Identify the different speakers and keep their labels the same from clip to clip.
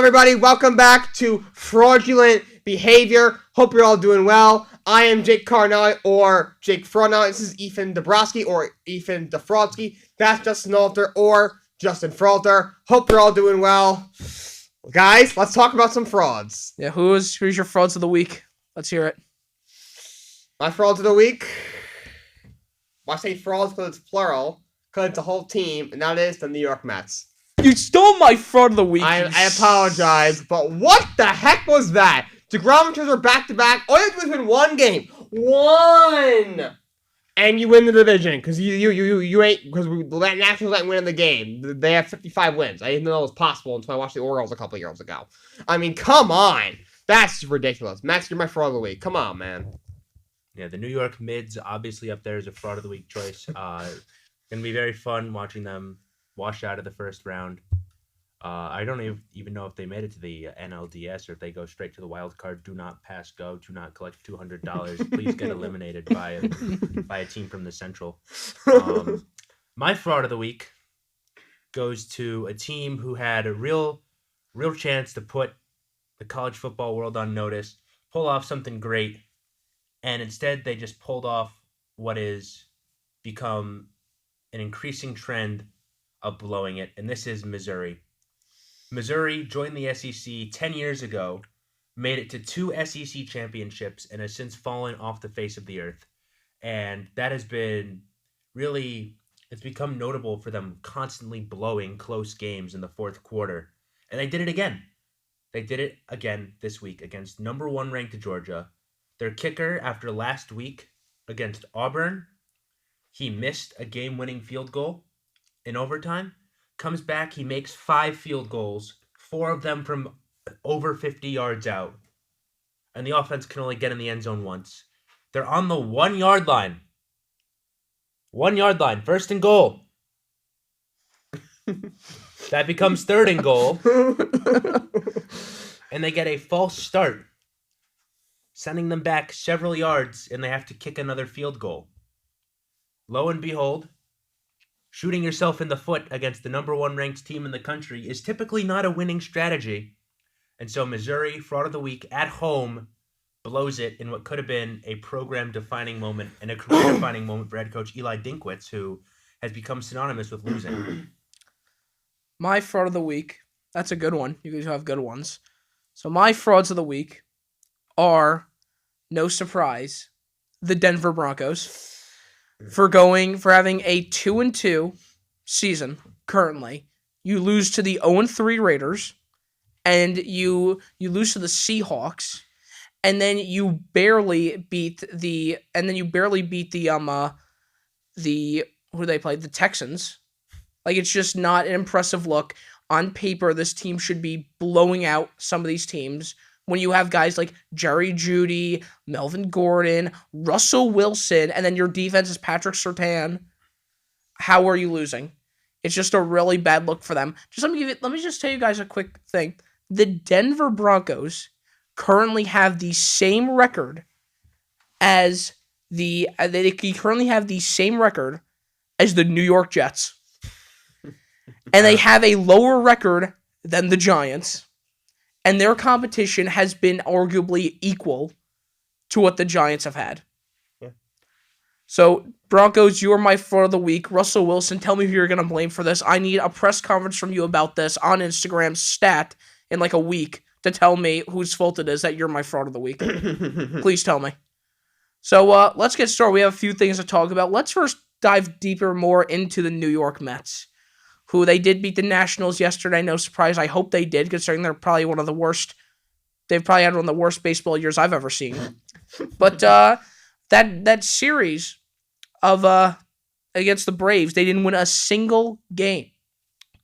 Speaker 1: everybody? Welcome back to Fraudulent Behavior. Hope you're all doing well. I am Jake Carnell, or Jake Fraudulent. This is Ethan Dabrowski, or Ethan Defraudski. That's Justin Alter, or Justin Fraudter. Hope you're all doing well. Guys, let's talk about some frauds.
Speaker 2: Yeah, who's your frauds of the week? Let's hear it.
Speaker 1: My frauds of the week? Well, I say frauds because it's plural, because it's a whole team, and that is the New York Mets.
Speaker 2: You stole my fraud of the week.
Speaker 1: I apologize, but what the heck was that? DeGrom and Scherzer back-to-back. All you have to do is win one game. One! And you win the division, because you ain't, because the Nationals ain't winning the game. They have 55 wins. I didn't know that was possible until I watched the Orioles a couple years ago. I mean, come on. That's ridiculous. Max, you're my fraud of the week. Come on, man.
Speaker 3: Yeah, the New York Mids obviously up there as a fraud of the week choice. Gonna be very fun watching them wash out of the first round. I don't even know if they made it to the NLDS or if they go straight to the wild card. Do not pass go. Do not collect $200. Please get eliminated by a team from the Central. My fraud of the week goes to a team who had a real chance to put the college football world on notice, pull off something great, and instead they just pulled off what is become an increasing trend of blowing it, and this is Missouri. Missouri joined the SEC 10 years ago, made it to 2 SEC championships, and has since fallen off the face of the earth. And that has been it's become notable for them constantly blowing close games in the fourth quarter. And they did it again. They did it again this week against number 1 ranked Georgia. Their kicker, after last week against Auburn, he missed a game-winning field goal in overtime, comes back, he makes 5 field goals, 4 of them from over 50 yards out, and the offense can only get in the end zone once. They're on the 1-yard line. 1-yard line, first and goal. That becomes third and goal, and they get a false start, sending them back several yards, and they have to kick another field goal. Lo and behold, shooting yourself in the foot against the number 1 ranked team in the country is typically not a winning strategy. And so Missouri, fraud of the week, at home, blows it in what could have been a program-defining moment and a career-defining moment for head coach Eli Dinkwitz, who has become synonymous with losing.
Speaker 2: My fraud of the week, that's a good one. You guys have good ones. So my frauds of the week are, no surprise, the Denver Broncos. For having a 2-2 season currently, you lose to the 0-3 Raiders, and you lose to the Seahawks, and then you barely beat the who they played, the Texans. Like, it's just not an impressive look. On paper, this team should be blowing out some of these teams. When you have guys like Jerry Jeudy, Melvin Gordon, Russell Wilson, and then your defense is Patrick Surtain, how are you losing? It's just a really bad look for them. Let me just tell you guys a quick thing. The Denver Broncos currently have the same record as the New York Jets, and they have a lower record than the Giants. And their competition has been arguably equal to what the Giants have had.
Speaker 1: Yeah.
Speaker 2: So, Broncos, you are my fraud of the week. Russell Wilson, tell me who you're going to blame for this. I need a press conference from you about this on Instagram stat in like a week to tell me whose fault it is that you're my fraud of the week. Please tell me. So, let's get started. We have a few things to talk about. Let's first dive more into the New York Mets, who they did beat the Nationals yesterday. No surprise. I hope they did, considering they're probably one of the worst. They've probably had one of the worst baseball years I've ever seen. But that series of against the Braves, they didn't win a single game.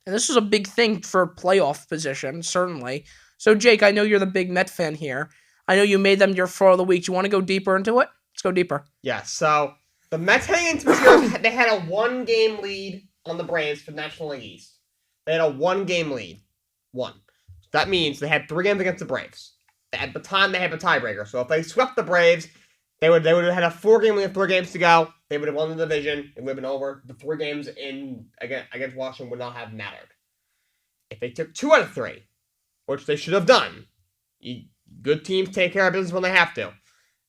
Speaker 2: And this was a big thing for playoff position, certainly. So, Jake, I know you're the big Met fan here. I know you made them your fraud of the week. Do you want to go deeper into it? Let's go deeper.
Speaker 1: Yeah, so the Mets heading into this year, they had a 1-game lead on the Braves for the National League East. They had a 1-game lead. 1. That means they had 3 games against the Braves. At the time, they had a tiebreaker. So if they swept the Braves, they would have had a 4-game lead with 3 games to go. They would have won the division. It would have been over. The 3 games against Washington would not have mattered. If they took 2 out of 3, which they should have done. Good teams take care of business when they have to.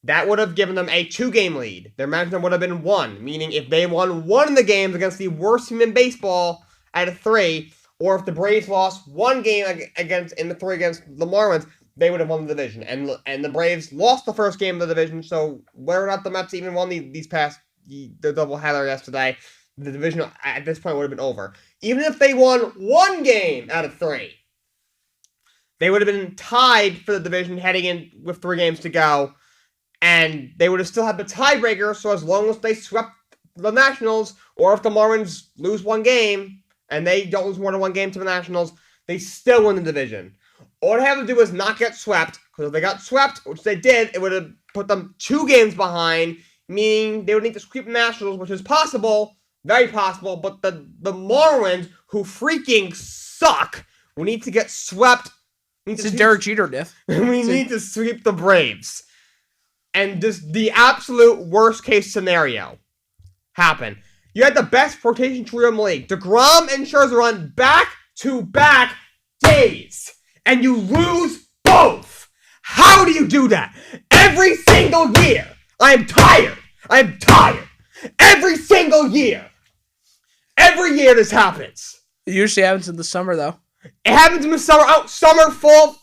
Speaker 1: That would have given them a 2-game lead. Their management would have been 1, meaning if they won 1 of the games against the worst team in baseball out of 3, or if the Braves lost 1 game in the 3 against the Marlins, they would have won the division. And the Braves lost the first game of the division, so whether or not the Mets even won the doubleheader yesterday, the division at this point would have been over. Even if they won 1 game out of 3, they would have been tied for the division heading in with 3 games to go. And they would have still had the tiebreaker, so as long as they swept the Nationals, or if the Marlins lose 1 game, and they don't lose more than 1 game to the Nationals, they still win the division. All they have to do is not get swept, because if they got swept, which they did, it would have put them 2 games behind, meaning they would need to sweep the Nationals, which is possible, very possible, but the Marlins, who freaking suck, will need to get swept.
Speaker 2: It's a Derek Jeter diff.
Speaker 1: We need to sweep the Braves. And just the absolute worst case scenario happened. You had the best rotation trio in the league. DeGrom and Scherzer on back-to-back days. And you lose both. How do you do that? Every single year. I am tired. Every single year. Every year this happens.
Speaker 2: It usually happens in the summer, though.
Speaker 1: It happens in the summer. Summer, fall,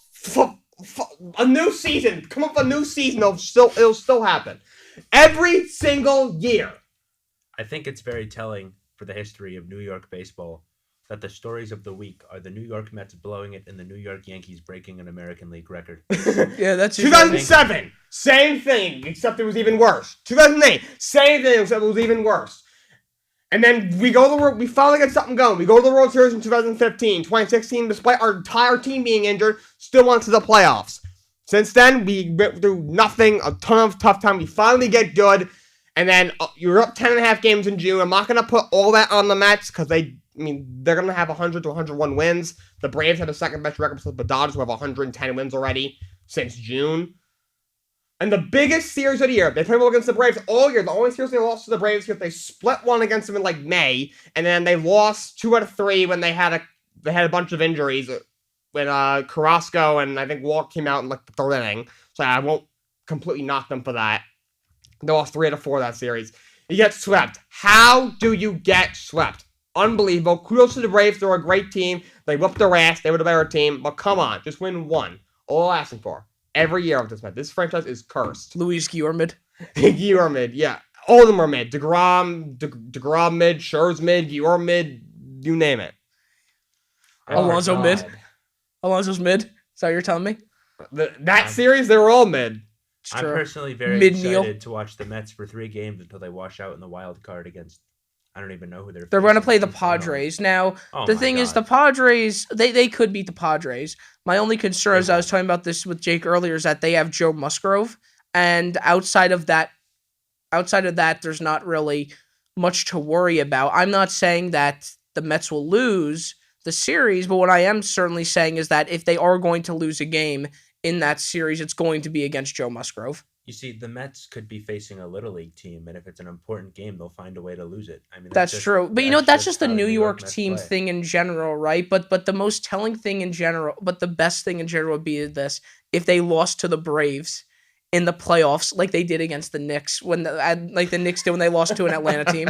Speaker 1: a new season. Come up with a new season. It'll still happen. Every single year.
Speaker 3: I think it's very telling for the history of New York baseball that the stories of the week are the New York Mets blowing it and the New York Yankees breaking an American League record.
Speaker 2: Yeah, that's
Speaker 1: 2007. Same thing, except it was even worse. 2008. Same thing, except it was even worse. And then we finally get something going. We go to the World Series in 2015. 2016, despite our entire team being injured, still went to the playoffs. Since then, we went through nothing, a ton of tough time. We finally get good. And then you're up 10.5 games in June. I'm not going to put all that on the Mets because they're going to have 100 to 101 wins. The Braves have the second best record for the Dodgers, who have 110 wins already since June. And the biggest series of the year, they played well against the Braves all year. The only series they lost to the Braves because they split one against them in May, and then they lost 2 out of 3 when they had a bunch of injuries. When Carrasco and I think Walk came out in the 3rd inning, so I won't completely knock them for that. They lost 3 out of 4 that series. You get swept. How do you get swept? Unbelievable. Kudos to the Braves. They're a great team. They whipped their ass. They were the better team. But come on, just win 1. All I'm asking for. Every year of this Mets. This franchise is cursed.
Speaker 2: Luis Guillorme.
Speaker 1: Guillorme, yeah. All of them are mid. DeGrom mid, Scherz mid, Guillorme mid, you name it.
Speaker 2: Alonso mid. Alonso's mid. Is that what you're telling me?
Speaker 1: That series, they were all mid.
Speaker 3: I'm personally very excited to watch the Mets for 3 games until they wash out in the wild card against. I don't even know who they're
Speaker 2: going to play the Padres. Now, the thing is, the Padres, they could beat the Padres. My only concern, as I was talking about this with Jake earlier, is that they have Joe Musgrove. And outside of that, there's not really much to worry about. I'm not saying that the Mets will lose the series, but what I am certainly saying is that if they are going to lose a game in that series, it's going to be against Joe Musgrove.
Speaker 3: You see, the Mets could be facing a Little League team, and if it's an important game, they'll find a way to lose it.
Speaker 2: That's true. But that's just the New York team thing in general, right? But the most telling thing in general, but the best thing in general would be this: if they lost to the Braves in the playoffs, like they did against the Knicks, like the Knicks did when they lost to an Atlanta team.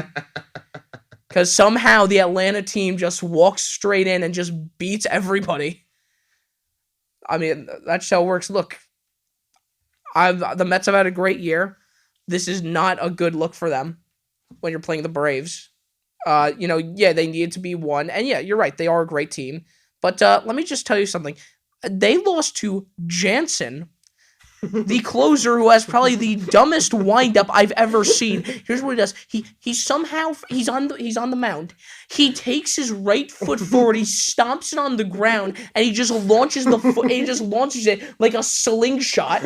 Speaker 2: Because somehow the Atlanta team just walks straight in and just beats everybody. That's how it works. Look. The Mets have had a great year. This is not a good look for them when you're playing the Braves. They need to be 1. And yeah, you're right. They are a great team. But let me just tell you something. They lost to Jansen, the closer who has probably the dumbest windup I've ever seen. Here's what he does. He's on the mound. He takes his right foot forward, he stomps it on the ground, and he just launches the foot, and he just launches it like a slingshot.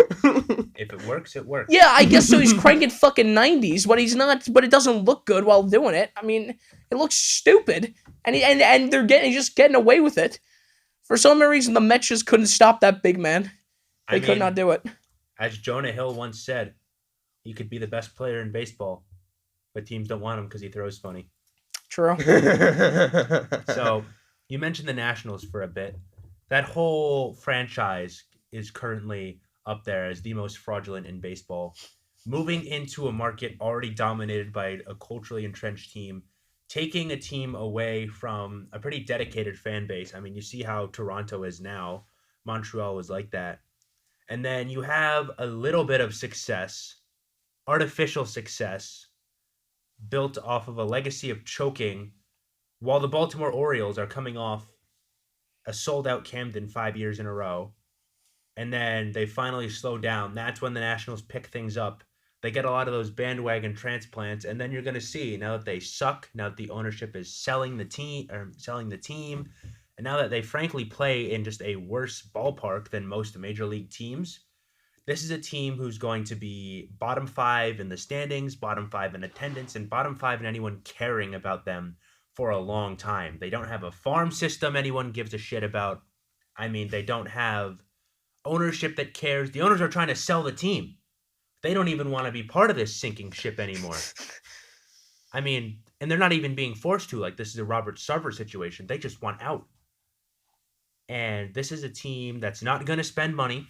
Speaker 3: If it works, it works.
Speaker 2: Yeah, I guess so. He's cranking fucking 90s, but he's not. But it doesn't look good while doing it. It looks stupid, and he's just getting away with it. For some reason, the Mets just couldn't stop that big man. They could not do it.
Speaker 3: As Jonah Hill once said, he could be the best player in baseball, but teams don't want him because he throws funny.
Speaker 2: True.
Speaker 3: So, you mentioned the Nationals for a bit. that whole franchise is currently up there as the most fraudulent in baseball. Moving into a market already dominated by a culturally entrenched team, taking a team away from a pretty dedicated fan base. I mean, you see how Toronto is now. Montreal was like that. And then you have a little bit of success, artificial success, built off of a legacy of choking, while the Baltimore Orioles are coming off a sold out Camden 5 years in a row. And then they finally slow down. That's when the Nationals pick things up. They get a lot of those bandwagon transplants, and then you're going to see now that they suck, now that the ownership is selling the team, and now that they frankly play in just a worse ballpark than most major league teams. This is a team who's going to be bottom 5 in the standings, bottom 5 in attendance, and bottom 5 in anyone caring about them for a long time. They don't have a farm system anyone gives a shit about. I mean, they don't have ownership that cares. The owners are trying to sell the team. They don't even want to be part of this sinking ship anymore. I mean, and they're not even being forced to. Like, this is a Robert Sarver situation. They just want out. And this is a team that's not going to spend money.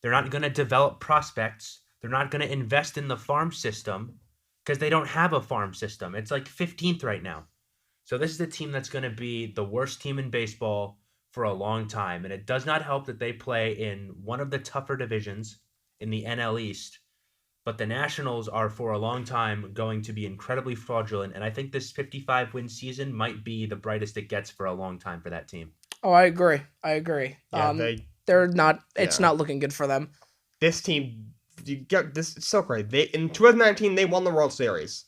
Speaker 3: They're not going to develop prospects. They're not going to invest in the farm system because they don't have a farm system. It's like 15th right now. So this is a team that's going to be the worst team in baseball for a long time. And it does not help that they play in one of the tougher divisions in the NL East. But the Nationals are for a long time going to be incredibly fraudulent. And I think this 55-win season might be the brightest it gets for a long time for that team.
Speaker 2: Oh, I agree.
Speaker 1: Yeah,
Speaker 2: they're not. It's not looking good for them.
Speaker 1: This team, it's so great. In 2019, they won the World Series.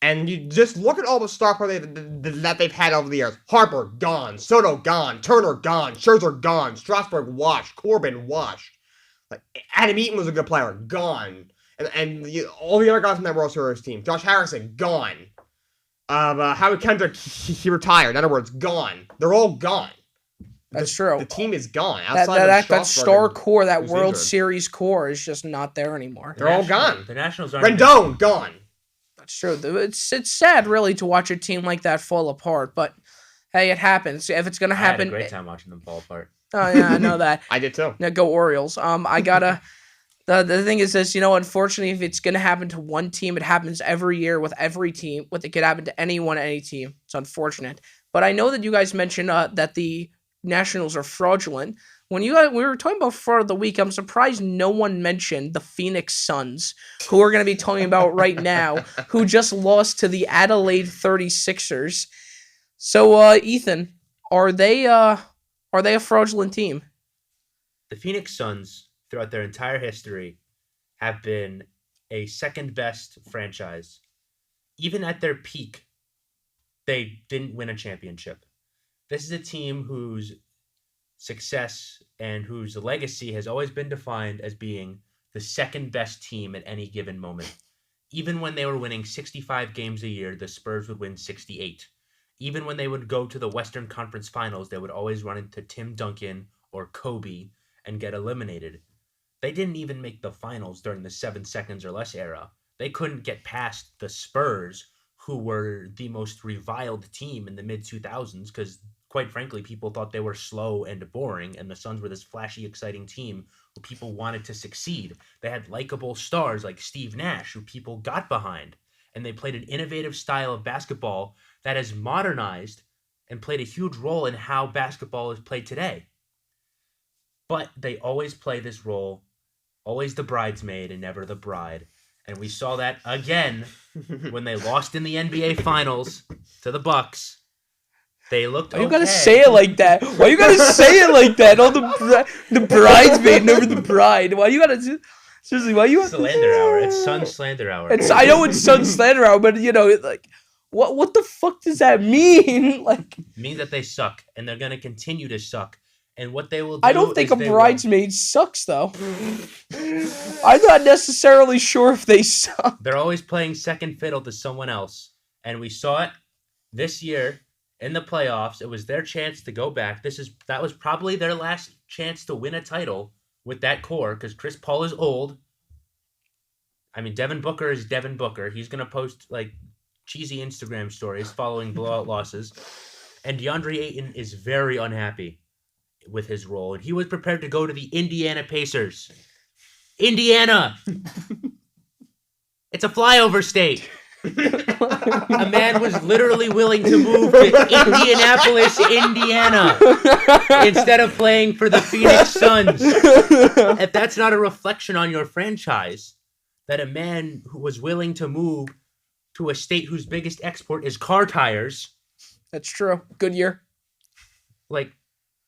Speaker 1: And you just look at all the star power that they've had over the years. Harper, gone. Soto, gone. Turner, gone. Scherzer, gone. Strasburg, washed. Corbin, washed. Like, Adam Eaton was a good player, gone. And all the other guys on that World Series team. Josh Harrison, gone. Howard Kendrick, he retired. In other words, gone. They're all gone.
Speaker 2: That's true.
Speaker 1: The team is gone.
Speaker 2: That star core, that World
Speaker 1: injured.
Speaker 2: Series core is just not there anymore.
Speaker 1: They're all gone.
Speaker 3: The Nationals are
Speaker 1: Rendon, gone.
Speaker 2: That's true. It's sad, really, to watch a team like that fall apart. But hey, it happens. If it's gonna happen,
Speaker 3: I had a great time watching them fall apart.
Speaker 2: Oh yeah, I know that.
Speaker 1: I did too.
Speaker 2: Now go Orioles. I gotta. The thing is this, unfortunately, if it's gonna happen to one team, it happens every year with every team. It could happen to anyone, any team. It's unfortunate. But I know that you guys mentioned that the Nationals are fraudulent. When we were talking about fraud of the week, I'm surprised no one mentioned the Phoenix Suns, who we're going to be talking about right now, who just lost to the Adelaide 36ers. So, Ethan, are they a fraudulent team?
Speaker 3: The Phoenix Suns, throughout their entire history, have been a second-best franchise. Even at their peak, they didn't win a championship. This is a team whose success and whose legacy has always been defined as being the second-best team at any given moment. Even when they were winning 65 games a year, the Spurs would win 68. Even when they would go to the Western Conference Finals, they would always run into Tim Duncan or Kobe and get eliminated. They didn't even make the finals during the 7 seconds or less era. They couldn't get past the Spurs, who were the most reviled team in the mid-2000s because, quite frankly, people thought they were slow and boring, and the Suns were this flashy, exciting team who people wanted to succeed. They had likable stars like Steve Nash, who people got behind, and they played an innovative style of basketball that has modernized and played a huge role in how basketball is played today. But they always play this role, always the bridesmaid and never the bride. And we saw that again when they lost in the NBA Finals to the Bucks. They looked okay.
Speaker 2: You gotta say it like that. Why you gotta say it like that? Oh, the bridesmaid, never the bride. Why you gotta... Seriously, why you...
Speaker 3: Slander hour. It's Sun Slander hour.
Speaker 2: I know it's Sun Slander hour, but, like... What the fuck does that mean? Like...
Speaker 3: It means that they suck, and they're gonna continue to suck. And what they will do
Speaker 2: I don't think a bridesmaid sucks, though. I'm not necessarily sure if they suck.
Speaker 3: They're always playing second fiddle to someone else. And we saw it this year in the playoffs. It was their chance to go back. That was probably their last chance to win a title with that core, because Chris Paul is old. I mean, Devin Booker is Devin Booker. He's going to post, like, cheesy Instagram stories following blowout losses. And DeAndre Ayton is very unhappy with his role, and he was prepared to go to the Indiana Pacers. Indiana! It's a flyover state. A man was literally willing to move to Indianapolis, Indiana, instead of playing for the Phoenix Suns. If that's not a reflection on your franchise, that a man who was willing to move to a state whose biggest export is car tires,
Speaker 2: That's true. Good year.
Speaker 3: like,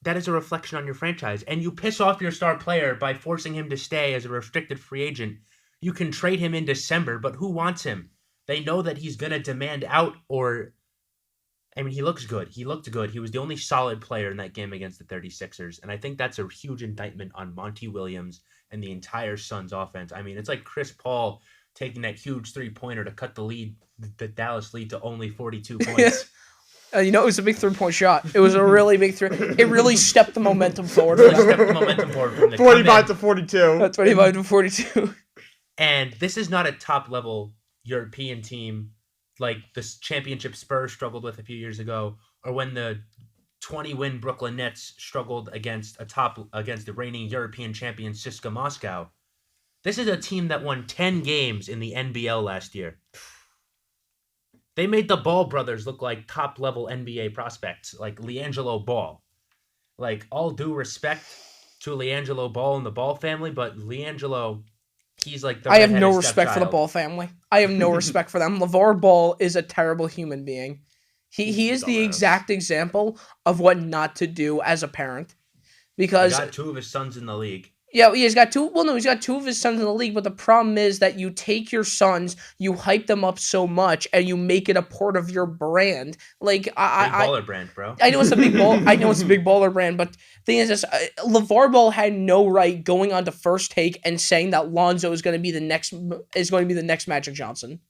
Speaker 3: that is a reflection on your franchise. And you piss off your star player by forcing him to stay as a restricted free agent. You can trade him in December, but who wants him? They know that he's going to demand out, or... I mean, he looks good. He looked good. He was the only solid player in that game against the 36ers. And I think that's a huge indictment on Monty Williams and the entire Suns offense. I mean, it's like Chris Paul taking that huge three-pointer to cut the Dallas lead to only 42 points.
Speaker 2: It was a big 3-point shot. It was a really big three. It really stepped the momentum forward.
Speaker 3: Really stepped the momentum forward from the
Speaker 1: 45 to 42.
Speaker 2: That's 25 to 42.
Speaker 3: And this is not a top-level European team like the championship Spurs struggled with a few years ago, or when the 20-win Brooklyn Nets struggled against the reigning European champion CSKA Moscow. This is a team that won 10 games in the NBL last year. They made the Ball brothers look like top-level NBA prospects, like LiAngelo Ball. Like, all due respect to LiAngelo Ball and the Ball family, but LiAngelo, he's like the
Speaker 2: I have no
Speaker 3: redheaded
Speaker 2: respect for the
Speaker 3: stepchild.
Speaker 2: Ball family. I have no respect for them. LeVar Ball is a terrible human being. He is the
Speaker 1: Dumbass.
Speaker 2: exact example of what not to do as a parent.
Speaker 3: He
Speaker 2: Because
Speaker 3: got 2 of his sons in the league.
Speaker 2: yeah, he's got 2. Well, no, he's got 2 of his sons in the league. But the problem is that you take your sons, you hype them up so much, and you make it a part of your brand. Like
Speaker 3: Big
Speaker 2: I
Speaker 3: baller brand, bro.
Speaker 2: I know it's a big ball. I know it's a big baller brand, but the thing is, this LeVar Ball had no right going on to First Take and saying that Lonzo is going to be the next Magic Johnson.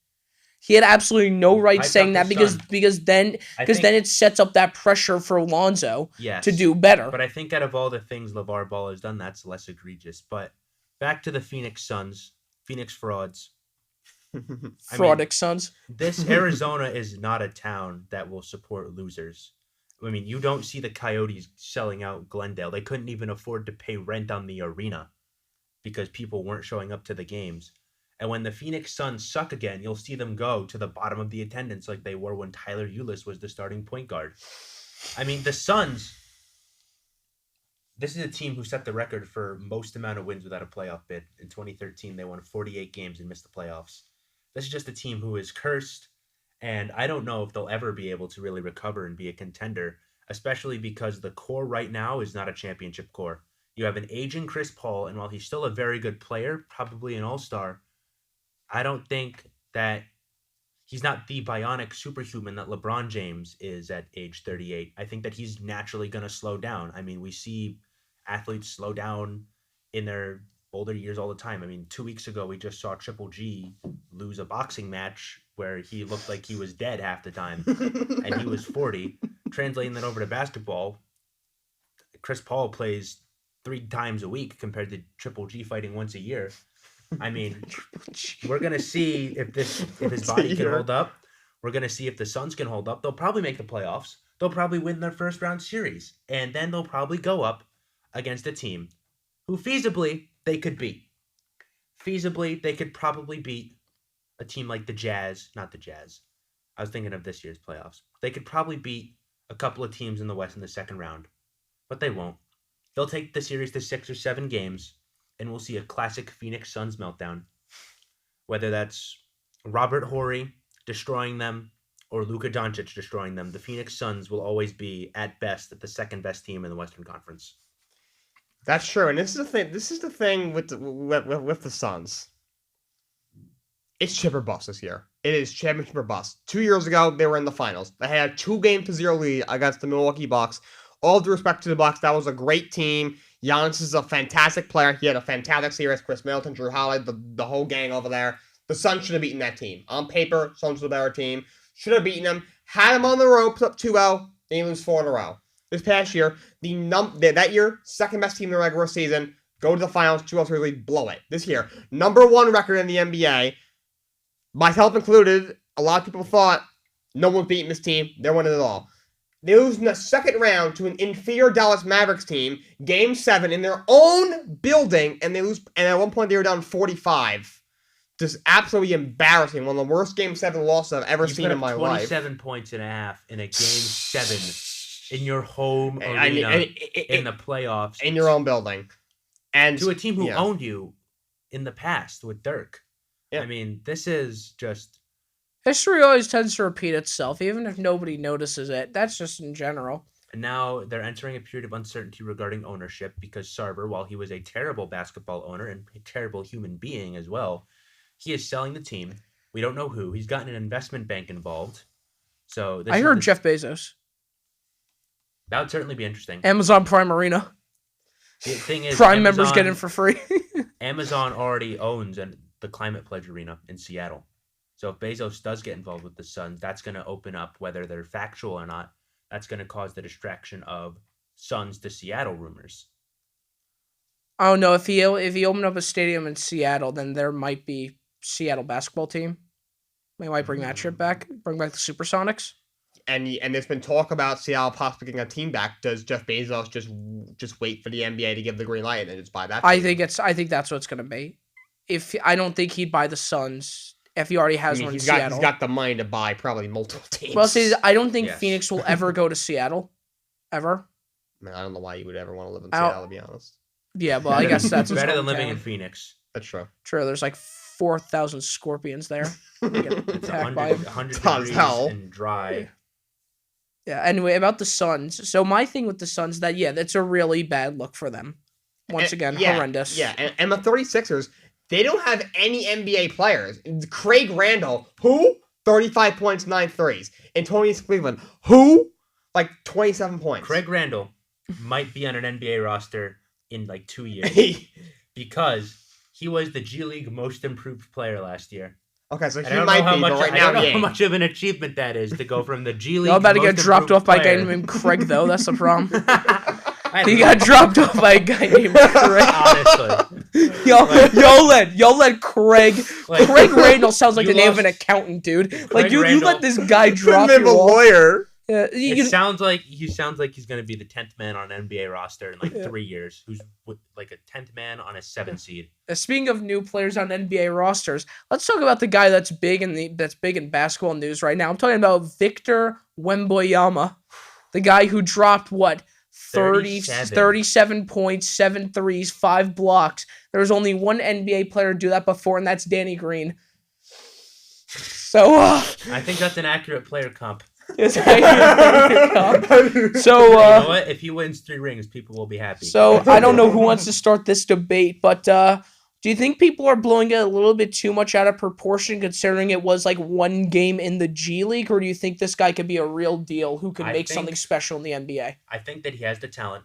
Speaker 2: He had absolutely no right
Speaker 3: Hyped
Speaker 2: saying
Speaker 3: up
Speaker 2: that
Speaker 3: his
Speaker 2: because
Speaker 3: son.
Speaker 2: then
Speaker 3: I think-
Speaker 2: it sets up that pressure for Lonzo
Speaker 3: yes,
Speaker 2: to do better.
Speaker 3: But I think out of all the things LeVar Ball has done, that's less egregious. But back to the Phoenix Suns, Phoenix frauds.
Speaker 2: Fraudic sons.
Speaker 3: This Arizona is not a town that will support losers. I mean, you don't see the Coyotes selling out Glendale. They couldn't even afford to pay rent on the arena because people weren't showing up to the games. And when the Phoenix Suns suck again, you'll see them go to the bottom of the attendance like they were when Tyler Ulis was the starting point guard. I mean, the Suns, this is a team who set the record for most amount of wins without a playoff bid. In 2013, they won 48 games and missed the playoffs. This is just a team who is cursed, and I don't know if they'll ever be able to really recover and be a contender, especially because the core right now is not a championship core. You have an aging Chris Paul, and while he's still a very good player, probably an all-star, I don't think that he's not the bionic superhuman that LeBron James is at age 38. I think that he's naturally going to slow down. I mean, we see athletes slow down in their older years all the time. I mean, 2 weeks ago, we just saw Triple G lose a boxing match where he looked like he was dead half the time, and he was 40. Translating that over to basketball, Chris Paul plays 3 times a week compared to Triple G fighting once a year. I mean, we're going to see if his body can hold up. We're going to see if the Suns can hold up. They'll probably make the playoffs. They'll probably win their first round series. And then they'll probably go up against a team who feasibly they could beat. Feasibly, they could probably beat a team like the Jazz. Not the Jazz. I was thinking of this year's playoffs. They could probably beat a couple of teams in the West in the second round. But they won't. They'll take the series to 6 or 7 games. And we'll see a classic Phoenix Suns meltdown. Whether that's Robert Horry destroying them or Luka Doncic destroying them, the Phoenix Suns will always be, at best, the second best team in the Western Conference.
Speaker 1: That's true, and this is the thing with the Suns. It's chip or bust this year. It is championship or bust. 2 years ago, they were in the finals. They had a 2-0 lead against the Milwaukee Bucks. All due respect to the Bucks, that was a great team. Giannis is a fantastic player. He had a fantastic series. Chris Middleton, Drew Holiday, the whole gang over there. The Suns should have beaten that team. On paper, Suns were the better team. Should have beaten them. Had them on the ropes up 2-0. Then you lose 4 in a row. This past year, that year, second best team in the regular season, go to the finals, 2-3 lead, blow it. This year, number 1 record in the NBA, myself included, a lot of people thought no one's beating this team. They're winning it all. They lose in the second round to an inferior Dallas Mavericks team, Game 7 in their own building, and they lose. And at one point, they were down 45. Just absolutely embarrassing. One of the worst Game 7 losses I've ever seen in my life.
Speaker 3: 27 points and a half in a Game 7 in your home arena in the playoffs.
Speaker 1: In your own building. And
Speaker 3: to a team who owned you in the past with Dirk.
Speaker 1: Yeah.
Speaker 3: I mean, this is just...
Speaker 2: History always tends to repeat itself, even if nobody notices it. That's just in general.
Speaker 3: And now they're entering a period of uncertainty regarding ownership because Sarver, while he was a terrible basketball owner and a terrible human being as well, he is selling the team. We don't know who. He's gotten an investment bank involved. So
Speaker 2: I heard Jeff Bezos.
Speaker 3: That would certainly be interesting.
Speaker 2: Amazon Prime Arena.
Speaker 3: The thing is,
Speaker 2: Prime members get in for free.
Speaker 3: Amazon already owns the Climate Pledge Arena in Seattle. So if Bezos does get involved with the Suns, that's going to open up, whether they're factual or not, that's going to cause the distraction of Suns to Seattle rumors.
Speaker 2: I don't know. If he opened up a stadium in Seattle, then there might be Seattle basketball team. They might bring that shit back. Bring back the Supersonics.
Speaker 1: And there's been talk about Seattle possibly getting a team back. Does Jeff Bezos just wait for the NBA to give the green light and then just buy that team?
Speaker 2: I think that's what it's going to be. I don't think he'd buy the Suns. If he already has one in Seattle.
Speaker 1: He's got the money to buy probably multiple teams.
Speaker 2: Well, see, I don't think Phoenix will ever go to Seattle. Ever.
Speaker 1: Man, I don't know why you would ever want to live in Seattle, to be honest.
Speaker 2: Yeah, well, I guess that's
Speaker 3: better than living in Phoenix.
Speaker 1: That's true.
Speaker 2: True, there's like 4,000 scorpions there.
Speaker 3: It's 100 degrees and dry.
Speaker 2: Yeah, anyway, about the Suns. So my thing with the Suns, that's a really bad look for them. Once again, horrendous.
Speaker 1: Yeah, and the 36ers... They don't have any NBA players. Craig Randall, who? 35 points, 9 threes. Antonius Cleveland, who? Like 27 points.
Speaker 3: Craig Randall might be on an NBA roster in like 2 years because he was the G League most improved player last year.
Speaker 1: Okay, so he might be, but right now
Speaker 3: I don't know how much of an achievement that is to go from the G League.
Speaker 2: You're about to get dropped off by a guy named Craig, though. That's the problem. He got dropped off by a guy named Craig.
Speaker 3: Honestly.
Speaker 2: Yo let Craig. Craig Randall sounds like the name of an accountant, dude. Like you let this guy drop you off.
Speaker 1: Lawyer.
Speaker 2: Yeah,
Speaker 3: he sounds like he's going to be the 10th man on an NBA roster in like 3 years. Who's like a 10th man on a 7 seed.
Speaker 2: Speaking of new players on NBA rosters, let's talk about the guy that's big in basketball news right now. I'm talking about Victor Wembanyama, the guy who dropped 37 points, 7 threes, 5 blocks. There's only one NBA player to do that before, and that's Danny Green. So,
Speaker 3: I think that's an accurate player comp.
Speaker 2: So,
Speaker 3: you know what? If he wins 3 rings, people will be happy.
Speaker 2: So, I don't know who wants to start this debate, but do you think people are blowing it a little bit too much out of proportion considering it was like 1 game in the G League, or do you think this guy could be a real deal who could make something special in the NBA?
Speaker 3: I think that he has the talent.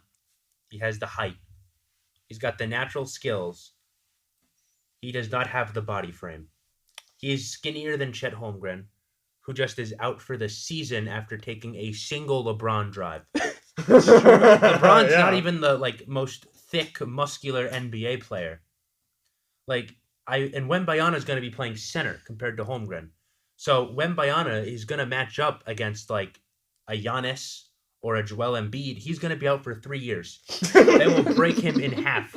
Speaker 3: He has the height. He's got the natural skills. He does not have the body frame. He is skinnier than Chet Holmgren, who just is out for the season after taking a single LeBron drive. LeBron's not even the most thick, muscular NBA player. And Wembanyama is going to be playing center compared to Holmgren. So Wembanyama is going to match up against a Giannis or a Joel Embiid. He's going to be out for 3 years. They will break him in half.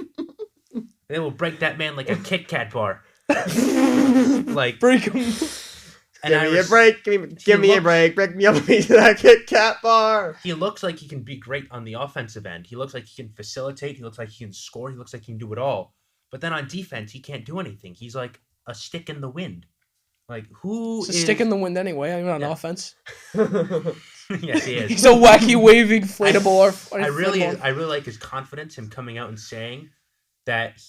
Speaker 3: They will break that man like a Kit Kat bar.
Speaker 2: Break him.
Speaker 1: Give me a break. Give me a break. Break me up a piece of that Kit Kat bar.
Speaker 3: He looks like he can be great on the offensive end. He looks like he can facilitate. He looks like he can score. He looks like he can do it all. But then on defense, he can't do anything. He's like a stick in the wind. Who is...
Speaker 2: He's a stick in the wind anyway, even on offense.
Speaker 3: Yes, he is.
Speaker 2: He's a wacky, waving, inflatable.
Speaker 3: I really like his confidence, him coming out and saying that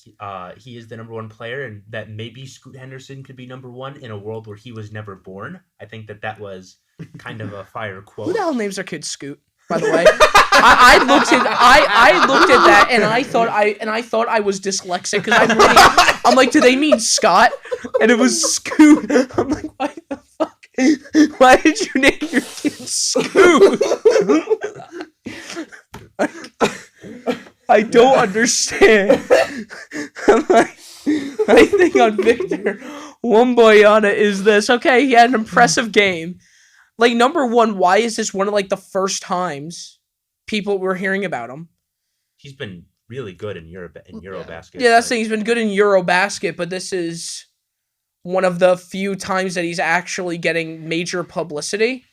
Speaker 3: he is the number 1 player and that maybe Scoot Henderson could be number 1 in a world where he was never born. I think that was kind of a fire quote.
Speaker 2: Who the hell names their kid Scoot, by the way? I looked at that and I thought I was dyslexic because I'm like, do they mean Scott? And it was Scoot. I'm like, why the fuck? Why did you name your kid Scoot? I don't understand. My thing on Victor Wembanyama is this. Okay, he had an impressive game. Like, number one, why is this one of, like, the first times people were hearing about him?
Speaker 3: He's been really good in Eurobasket.
Speaker 2: Yeah, that's the thing. He's been good in Eurobasket, but this is one of the few times that he's actually getting major publicity.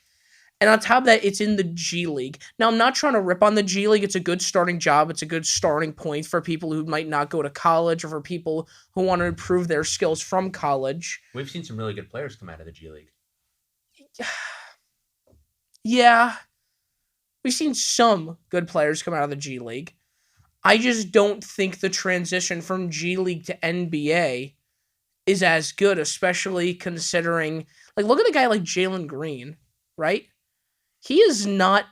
Speaker 2: And on top of that, it's in the G League. Now, I'm not trying to rip on the G League. It's a good starting job. It's a good starting point for people who might not go to college or for people who want to improve their skills from college.
Speaker 3: We've seen some really good players come out of the G League.
Speaker 2: Yeah. We've seen some good players come out of the G League. I just don't think the transition from G League to NBA is as good, especially considering, like, look at a guy like Jalen Green, right? He is not,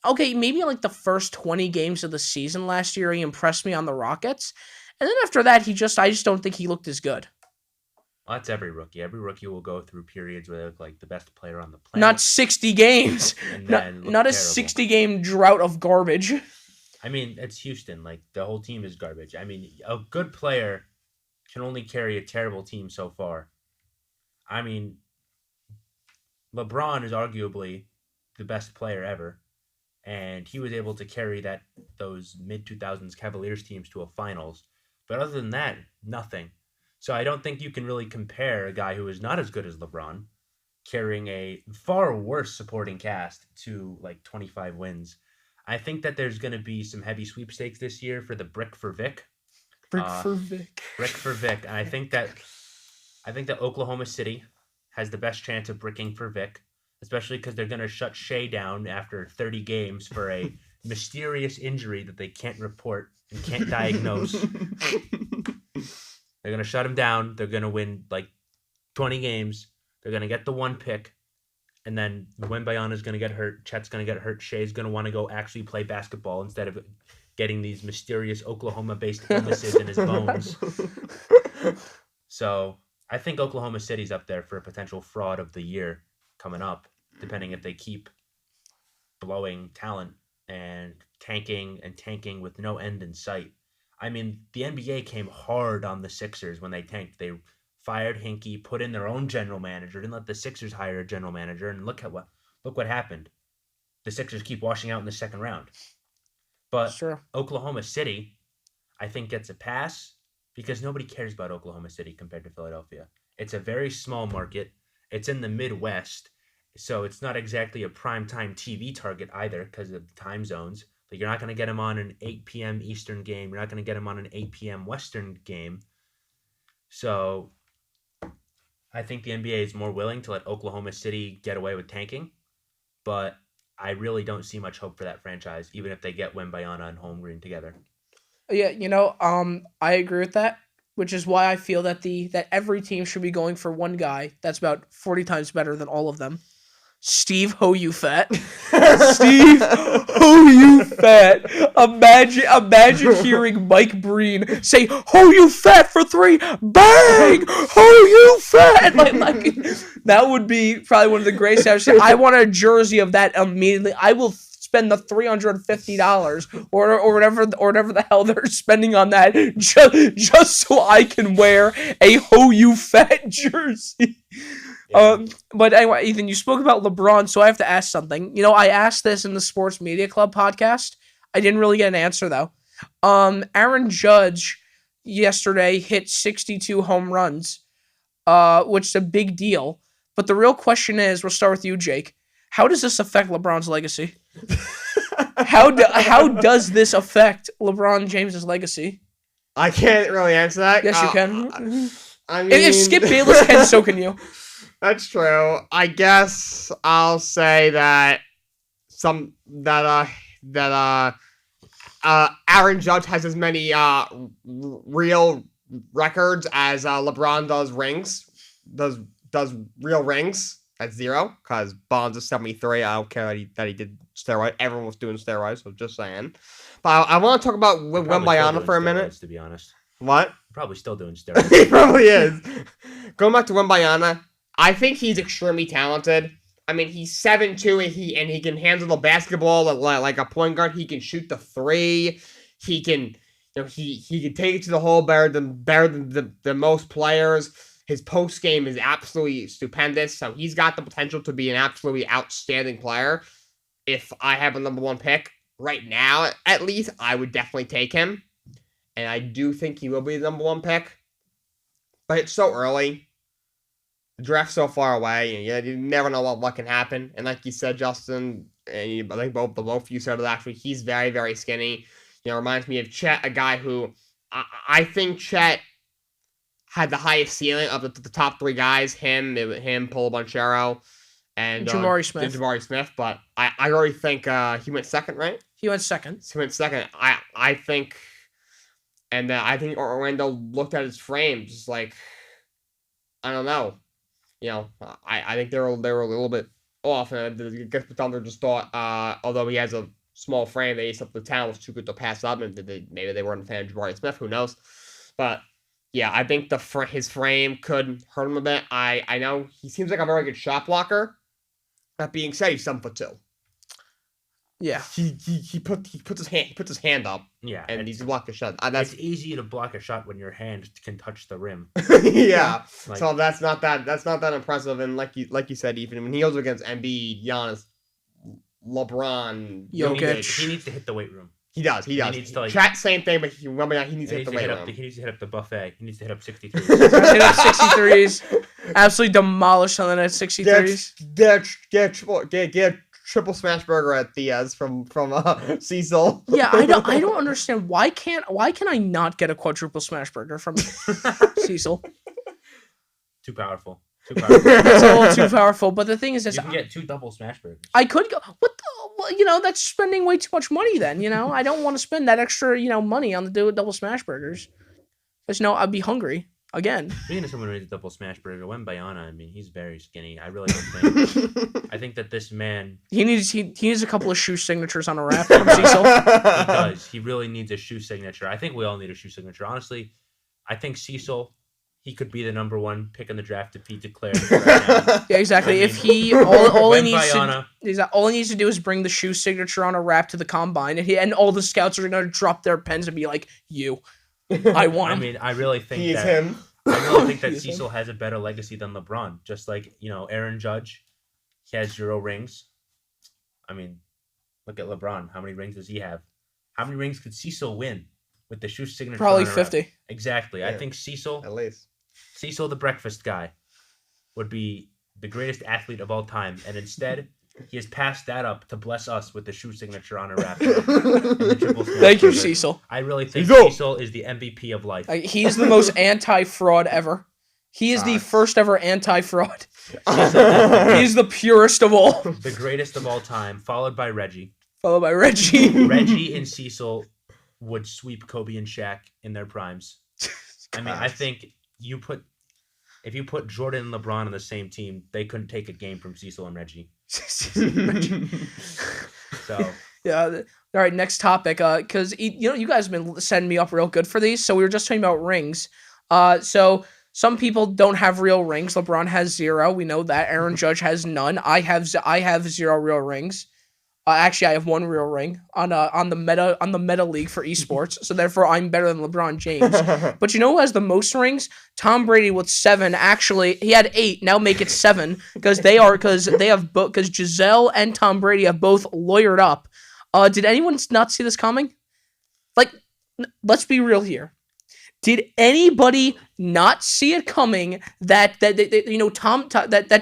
Speaker 2: okay, maybe like the first 20 games of the season last year, he impressed me on the Rockets. And then after that, I just don't think he looked as good.
Speaker 3: Well, that's every rookie. Every rookie will go through periods where they look like the best player on the planet.
Speaker 2: Not 60 games.
Speaker 3: And
Speaker 2: not
Speaker 3: then
Speaker 2: not a
Speaker 3: terrible.
Speaker 2: 60-game drought of garbage.
Speaker 3: I mean, it's Houston. Like, the whole team is garbage. I mean, a good player can only carry a terrible team so far. I mean, LeBron is arguably the best player ever, and he was able to carry those mid-2000s Cavaliers teams to a finals. But other than that, nothing. So I don't think you can really compare a guy who is not as good as LeBron carrying a far worse supporting cast to like 25 wins. I think that there's going to be some heavy sweepstakes this year for the Brick for Vic.
Speaker 2: Brick for Vic.
Speaker 3: Brick for Vic. And I think that Oklahoma City has the best chance of bricking for Vic, especially because they're going to shut Shea down after 30 games for a mysterious injury that they can't report and can't diagnose. They're going to shut him down. They're going to win like 20 games. They're going to get the one pick. And then Wembanyama is going to get hurt. Chet's going to get hurt. Shea's going to want to go actually play basketball instead of getting these mysterious Oklahoma-based illnesses in his bones. So I think Oklahoma City's up there for a potential fraud of the year coming up, depending if they keep blowing talent and tanking with no end in sight. I mean, the NBA came hard on the Sixers when they tanked. They fired Hinkie, put in their own general manager, didn't let the Sixers hire a general manager, and look what happened. The Sixers keep washing out in the second round. But
Speaker 2: Sure.
Speaker 3: Oklahoma City, I think, gets a pass because nobody cares about Oklahoma City compared to Philadelphia. It's a very small market. It's in the Midwest, so it's not exactly a primetime TV target either because of the time zones. Like, you're not going to get them on an 8 p.m. Eastern game. You're not going to get them on an 8 p.m. Western game. So I think the NBA is more willing to let Oklahoma City get away with tanking, but I really don't see much hope for that franchise, even if they get Wembanyama and Holmgren together.
Speaker 2: Yeah, I agree with that, which is why I feel that that every team should be going for one guy that's about 40 times better than all of them. Steve Ho You Fat. Steve Ho You Fat. Imagine hearing Mike Breen say Ho You Fat for 3. Bang! Ho You Fat. Like that would be probably one of the greatest ever seen. I want a jersey of that immediately. I will spend the $350 or whatever the hell they're spending on that just so I can wear a Ho You Fat jersey.
Speaker 3: Yeah.
Speaker 2: But anyway, Ethan, you spoke about LeBron, so I have to ask something. I asked this in the Sports Media Club podcast. I didn't really get an answer, though. Aaron Judge yesterday hit 62 home runs, which is a big deal. But the real question is, we'll start with you, Jake. How does this affect LeBron's legacy? How does this affect LeBron James's legacy?
Speaker 1: I can't really answer that.
Speaker 2: Yes, you can.
Speaker 1: I mean,
Speaker 2: If Skip Bayless can, so can you.
Speaker 1: That's true. I guess I'll say that Aaron Judge has as many real records as LeBron does rings. Does real rings at 0, because Bonds is 73. I don't care that he did steroids. Everyone was doing steroids, so just saying. But I want to talk about Wembanyama for a minute.
Speaker 3: To be honest.
Speaker 1: What?
Speaker 3: Probably still doing steroids.
Speaker 1: He probably is. Going back to Wembanyama, I think he's extremely talented. I mean, he's 7'2", and he can handle the basketball like a point guard. He can shoot the 3. He can, he can take it to the hole better than most players. His post game is absolutely stupendous. So he's got the potential to be an absolutely outstanding player. If I have a number 1 pick right now, at least, I would definitely take him. And I do think he will be the number 1 pick. But it's so early. The draft's so far away, and you never know what can happen. And like you said, Justin, and I think both of you said it actually, he's very, very skinny. Reminds me of Chet, a guy who I think Chet had the highest ceiling of the top 3 guys. Him, Polo Banchero, and
Speaker 2: Jabari
Speaker 1: Smith. But I already think he went second, right?
Speaker 2: He went second.
Speaker 1: I think, and I think Orlando looked at his frame, just like, I don't know. I think they were a little bit off, and I guess the Thunder just thought, although he has a small frame, they thought the talent was too good to pass up, and maybe they weren't a fan of Jabari Smith. Who knows? But yeah, I think his frame could hurt him a bit. I know he seems like a very good shot blocker. That being said, he's 7'2".
Speaker 2: Yeah,
Speaker 1: he puts his hand up.
Speaker 3: Yeah,
Speaker 1: and he's blocked a shot.
Speaker 3: It's easy to block a shot when your hand can touch the rim.
Speaker 1: Yeah, so that's not that impressive. And like you said, even when he goes against Embiid, Giannis, LeBron,
Speaker 2: Jokic,
Speaker 3: he needs to hit the weight room.
Speaker 1: He does. He
Speaker 3: needs to,
Speaker 1: Chat, same thing, but he needs to hit the weight room.
Speaker 3: He needs to hit up the buffet. He needs to hit up 63s.
Speaker 2: hit up 63s. Absolutely demolish something at 63s.
Speaker 1: Get triple smash burger at Diaz from Cecil.
Speaker 2: Yeah, I don't understand why can I not get a quadruple smash burger from Cecil?
Speaker 3: Too powerful.
Speaker 2: It's a little too powerful. But the thing is,
Speaker 3: you can get 2 double smash burgers.
Speaker 2: I could go. That's spending way too much money. Then I don't want to spend that extra money on the double smash burgers. Because I'd be hungry again.
Speaker 3: Being someone who needs a double smash burger, Wembayana, I mean, he's very skinny. I really don't think. I think that this man.
Speaker 2: He needs a couple of shoe signatures on a wrap from Cecil.
Speaker 3: He does. He really needs a shoe signature. I think we all need a shoe signature. Honestly, I think Cecil. He could be the number 1 pick in the draft if he declared it right now.
Speaker 2: Yeah, exactly. If he all he needs to do is bring the shoe signature on a wrap to the combine, and all the scouts are gonna drop their pens and be like, "You, I want him."
Speaker 3: I mean, I really think
Speaker 1: he is him.
Speaker 3: I really think that Cecil has a better legacy than LeBron. Just like Aaron Judge, he has 0 rings. I mean, look at LeBron. How many rings does he have? How many rings could Cecil win with the shoe signature?
Speaker 2: Probably 50.
Speaker 3: Exactly.
Speaker 1: Yeah,
Speaker 3: I think Cecil,
Speaker 1: at least.
Speaker 3: Cecil, the breakfast guy, would be the greatest athlete of all time, and instead, he has passed that up to bless us with the shoe signature on a wrap.
Speaker 2: Thank you, Cecil.
Speaker 3: I really think Cecil is the MVP of life.
Speaker 2: He's the most anti-fraud ever. He is the first ever anti-fraud. He's the purest of all.
Speaker 3: The greatest of all time, followed by Reggie.
Speaker 2: Reggie
Speaker 3: and Cecil would sweep Kobe and Shaq in their primes. I mean, I think if you put Jordan and LeBron on the same team, they couldn't take a game from Cecil and Reggie. So
Speaker 2: yeah. All right, next topic. Because you guys have been setting me up real good for these. So we were just talking about rings. So some people don't have real rings. LeBron has 0. We know that. Aaron Judge has none. I have 0 real rings. Actually, I have 1 real ring on the meta league for esports, so therefore I'm better than LeBron James. But you know who has the most rings? Tom Brady with 7. Actually, he had 8. Now make it 7 because Giselle and Tom Brady have both lawyered up. Did anyone not see this coming? Like, let's be real here. Did anybody not see it coming that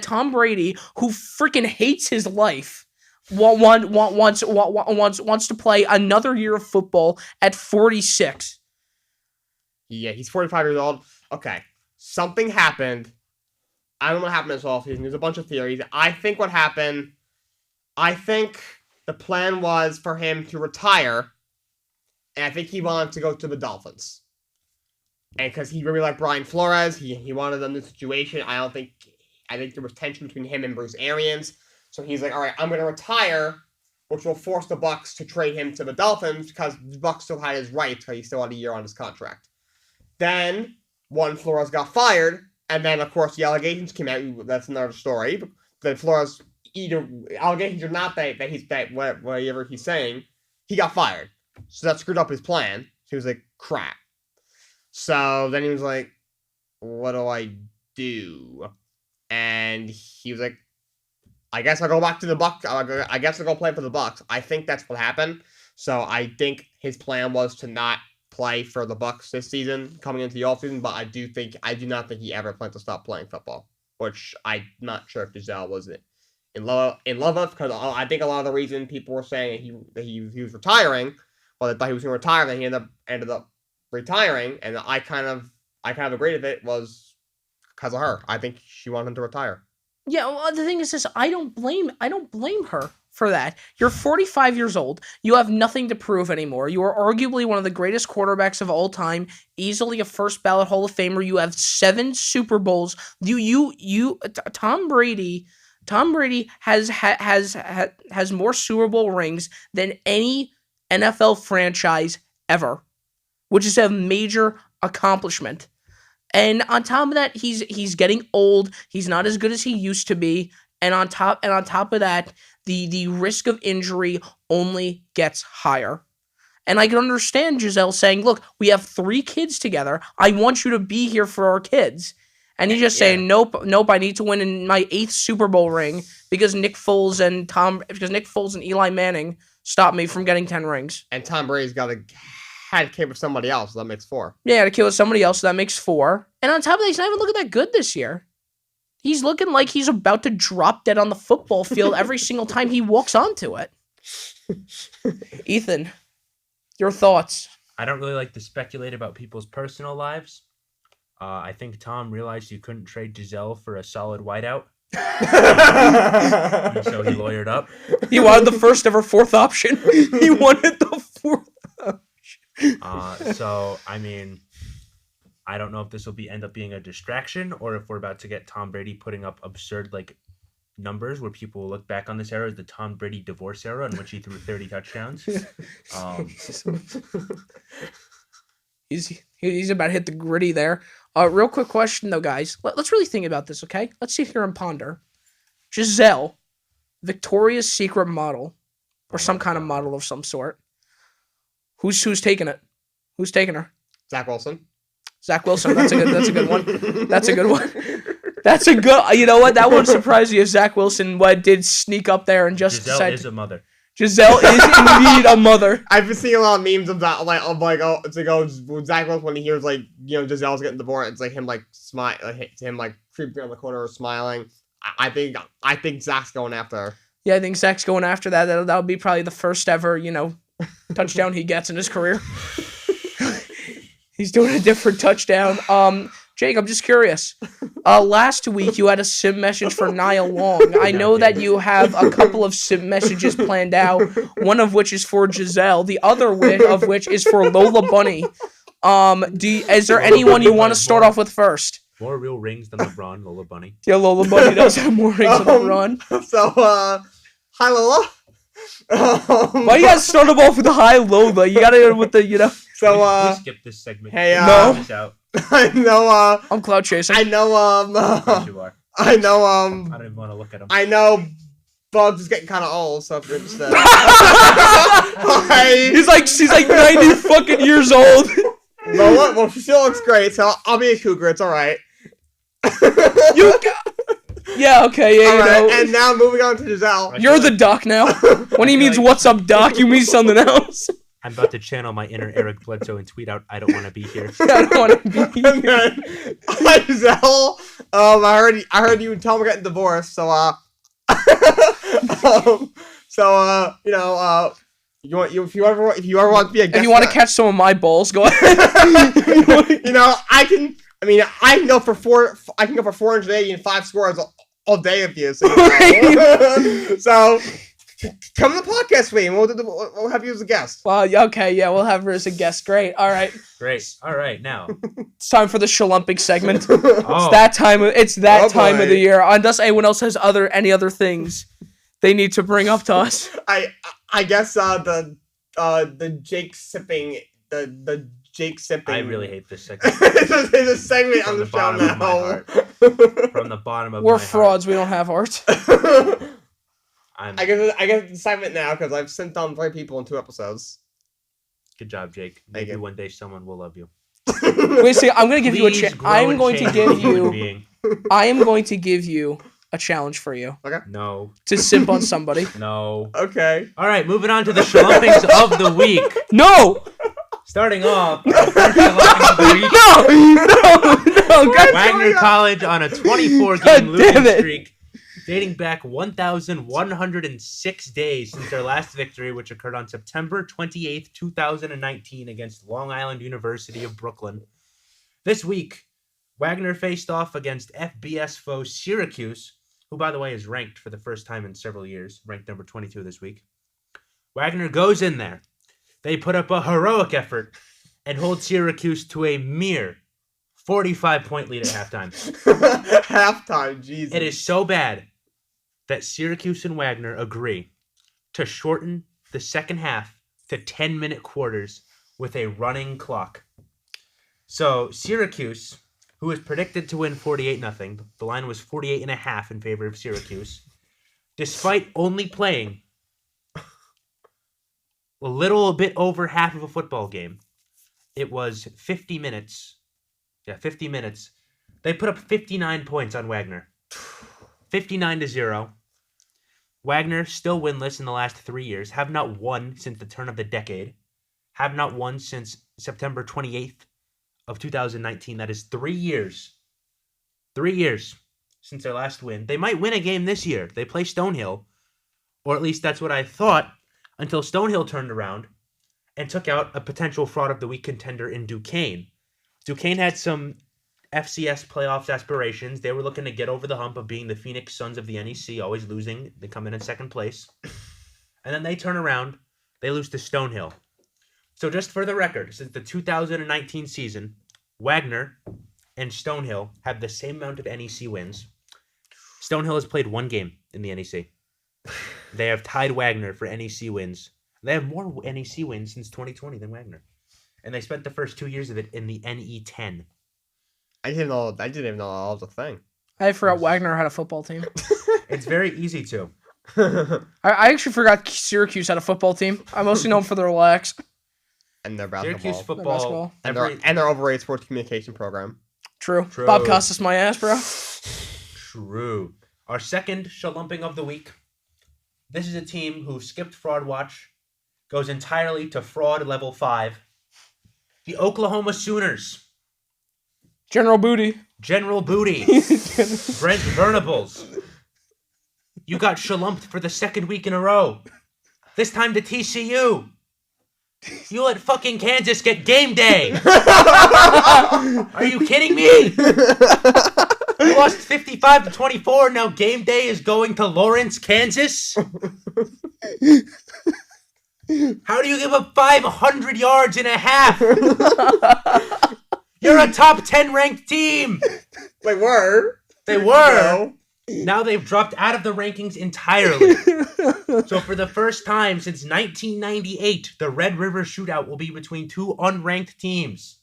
Speaker 2: Tom Brady, who freaking hates his life, wants to play another year of football at 46?
Speaker 1: Yeah, he's 45 years old. Okay, something happened. I don't know what happened this offseason. There's a bunch of theories. I think what happened, the plan was for him to retire, and I think he wanted to go to the Dolphins. And because he really liked Brian Flores, he wanted them in this situation. I think there was tension between him and Bruce Arians. So he's like, all right, I'm going to retire, which will force the Bucs to trade him to the Dolphins because the Bucs still had his rights because he still had a year on his contract. Then, Flores got fired, and then, of course, the allegations came out. That's another story. That Flores, allegations are not that whatever he's saying, he got fired. So that screwed up his plan. He was like, crap. So then he was like, what do I do. And he was like, I guess I'll go back to the Bucks. I guess I'll go play for the Bucks. I think that's what happened. So I think his plan was to not play for the Bucks this season, coming into the offseason. But I do not think he ever planned to stop playing football, which I'm not sure if Giselle was in love of, because I think a lot of the reason people were saying that he was retiring, well, they thought he was going to retire, then he ended up retiring, and I kind of agreed with it was because of her. I think she wanted him to retire.
Speaker 2: Yeah, well, the thing is this, I don't blame her for that. You're 45 years old. You have nothing to prove anymore. You are arguably one of the greatest quarterbacks of all time, easily a first ballot Hall of Famer. You have 7 Super Bowls. Tom Brady has more Super Bowl rings than any NFL franchise ever, which is a major accomplishment. And on top of that, he's getting old. He's not as good as he used to be. And on top of that, the risk of injury only gets higher. And I can understand Giselle saying, "Look, we have 3 kids together. I want you to be here for our kids." And he's just saying, "Nope, I need to win in my 8th Super Bowl ring because Nick Foles and Eli Manning stopped me from getting 10 rings."
Speaker 1: And Tom Brady's had a kid with somebody else, so that makes 4.
Speaker 2: Yeah, had a kid with somebody else, so that makes 4. And on top of that, he's not even looking that good this year. He's looking like he's about to drop dead on the football field every single time he walks onto it. Ethan, your thoughts?
Speaker 3: I don't really like to speculate about people's personal lives. I think Tom realized you couldn't trade Giselle for a solid whiteout. And so he lawyered up.
Speaker 2: He wanted the first ever 4th option. He wanted the 4th option.
Speaker 3: So, I mean, I don't know if this will end up being a distraction or if we're about to get Tom Brady putting up absurd, numbers where people will look back on this era as the Tom Brady divorce era in which he threw 30 touchdowns.
Speaker 2: He's about to hit the gritty there. Real quick question, though, guys. Let's really think about this, okay? Let's sit here and ponder. Giselle, Victoria's Secret model, or some kind of model of some sort. Who's taking it? Who's taking her?
Speaker 1: Zach Wilson.
Speaker 2: Zach Wilson. That's a good one. That's a good one. That's a good. You know what? That won't surprise you if Zach Wilson did sneak up there and just
Speaker 3: Giselle is a mother.
Speaker 2: Giselle is indeed a mother.
Speaker 1: I've been seeing a lot of memes of that, Zach Wilson when he hears Giselle's getting divorced. It's him smile, him creeping around the corner smiling. I think Zach's going after her.
Speaker 2: Yeah, I think Zach's going after that. That'll be probably the first ever touchdown he gets in his career. He's doing a different touchdown. Jake, I'm just curious. Last week you had a sim message for Nia Long. I know that you have a couple of sim messages planned out. One of which is for Giselle. The other of which is for Lola Bunny. Is there anyone you want to start off with first?
Speaker 3: More real rings than LeBron, Lola Bunny.
Speaker 2: Yeah, Lola Bunny does have more rings than LeBron.
Speaker 1: So, hi Lola.
Speaker 2: Why you gotta start them off with the high Lola? You gotta go with the,
Speaker 1: So,
Speaker 3: we skip this segment.
Speaker 1: Hey,
Speaker 2: no.
Speaker 3: This out.
Speaker 1: I know,
Speaker 2: I'm cloud chasing.
Speaker 1: I know,
Speaker 3: Yes, you are.
Speaker 1: I know,
Speaker 3: I don't even want to look at him.
Speaker 1: I know Bugs is getting kind of old, so if you're interested.
Speaker 2: She's like 90 fucking years old.
Speaker 1: Well, she still looks great, so I'll be a cougar, it's alright.
Speaker 2: Yeah, okay, yeah,
Speaker 1: Alright, and now moving on to Giselle.
Speaker 2: You're the doc now. When he means what's up, doc, you mean something else.
Speaker 3: I'm about to channel my inner Eric Bledsoe and tweet out, I don't want to be here.
Speaker 2: I don't want to be here.
Speaker 1: And then, hi Giselle. I heard you and Tom are getting divorced, so if you ever want to be a guest,
Speaker 2: if you want to catch some of my balls, go ahead.
Speaker 1: I can go for 480 and 5 scores all day with you. So, so come to the podcast with me, and we'll have you as a guest.
Speaker 2: Well, okay, yeah, we'll have her as a guest. Great, all right.
Speaker 3: Great, all right, now.
Speaker 2: It's time for the Shalumpic segment.
Speaker 3: Oh.
Speaker 2: It's that time. It's that time
Speaker 1: boy.
Speaker 2: of the year. Unless anyone else has any other things they need to bring up to us.
Speaker 1: I guess the Jake sipping the Jake sipping.
Speaker 3: I really hate this segment.
Speaker 1: It's a segment on the show now.
Speaker 3: From the bottom of
Speaker 2: We're
Speaker 3: my
Speaker 2: frauds. We don't have art.
Speaker 1: I guess the segment now because I've sent on 3 people in 2 episodes.
Speaker 3: Good job, Jake. Maybe one day someone will love you.
Speaker 2: Wait, see, I'm gonna give you a
Speaker 3: Please
Speaker 2: chance.
Speaker 3: grow
Speaker 2: I'm
Speaker 3: and
Speaker 2: going to
Speaker 3: change
Speaker 2: give
Speaker 3: as a human
Speaker 2: you.
Speaker 3: being.
Speaker 2: I am going to give you a challenge for you
Speaker 3: No.
Speaker 2: to simp on somebody.
Speaker 3: No.
Speaker 1: Okay.
Speaker 3: All right, moving on to the Schlumpings of the week.
Speaker 2: No!
Speaker 3: Starting off, our first Schlumping of the week,
Speaker 2: No! God,
Speaker 3: Wagner College on a 24-game
Speaker 2: God
Speaker 3: losing
Speaker 2: damn it.
Speaker 3: streak, dating back 1,106 days since their last victory, which occurred on September 28th, 2019 against Long Island University of Brooklyn. This week, Wagner faced off against FBS foe Syracuse, who, by the way, is ranked for the first time in several years, ranked number 22 this week. Wagner goes in there. They put up a heroic effort and hold Syracuse to a mere 45-point lead at halftime.
Speaker 1: Halftime, Jesus.
Speaker 3: It is so bad that Syracuse and Wagner agree to shorten the second half to 10-minute quarters with a running clock. So Syracuse, who is predicted to win 48-0, the line was 48.5 in favor of Syracuse, despite only playing a little bit over half of a football game. It was 50 minutes. Yeah, 50 minutes. They put up 59 points on Wagner. 59-0. Wagner still winless in the last 3 years. Have not won since the turn of the decade. Have not won since September 28th of 2019. That is 3 years. 3 years since their last win. They might win a game this year. They play Stonehill. Or at least that's what I thought until Stonehill turned around and took out a potential fraud of the week contender in Duquesne. Duquesne had some FCS playoffs aspirations. They were looking to get over the hump of being the Phoenix Suns of the NEC, always losing. They come in second place. And then they turn around. They lose to Stonehill. So just for the record, since the 2019 season, Wagner and Stonehill have the same amount of NEC wins. Stonehill has played one game in the NEC. They have tied Wagner for NEC wins. They have more NEC wins since 2020 than Wagner. And they spent the first 2 years of it in the NE10.
Speaker 1: I didn't know that was a thing.
Speaker 2: I forgot Wagner had a football team.
Speaker 3: It's very easy to.
Speaker 2: I actually forgot Syracuse had a football team. I mostly know them for their lax.
Speaker 1: And their
Speaker 3: Syracuse
Speaker 1: basketball.
Speaker 3: football.
Speaker 1: And their overrated sports communication program.
Speaker 2: True.
Speaker 3: True.
Speaker 2: Bob Costas my ass, bro.
Speaker 3: True. Our second shalumping of the week. This is a team who skipped Fraud Watch, goes entirely to Fraud Level 5. The Oklahoma Sooners.
Speaker 2: General Booty.
Speaker 3: General Booty. Brent Venables. You got shalumped for the second week in a row. This time to TCU. You let fucking Kansas get game day. Are you kidding me? You lost 55-24. Now game day is going to Lawrence, Kansas. How do you give up 500 yards in a half? You're a top 10 ranked team.
Speaker 1: They were.
Speaker 3: They were. Now they've dropped out of the rankings entirely. So for the first time since 1998, the Red River Shootout will be between two unranked teams.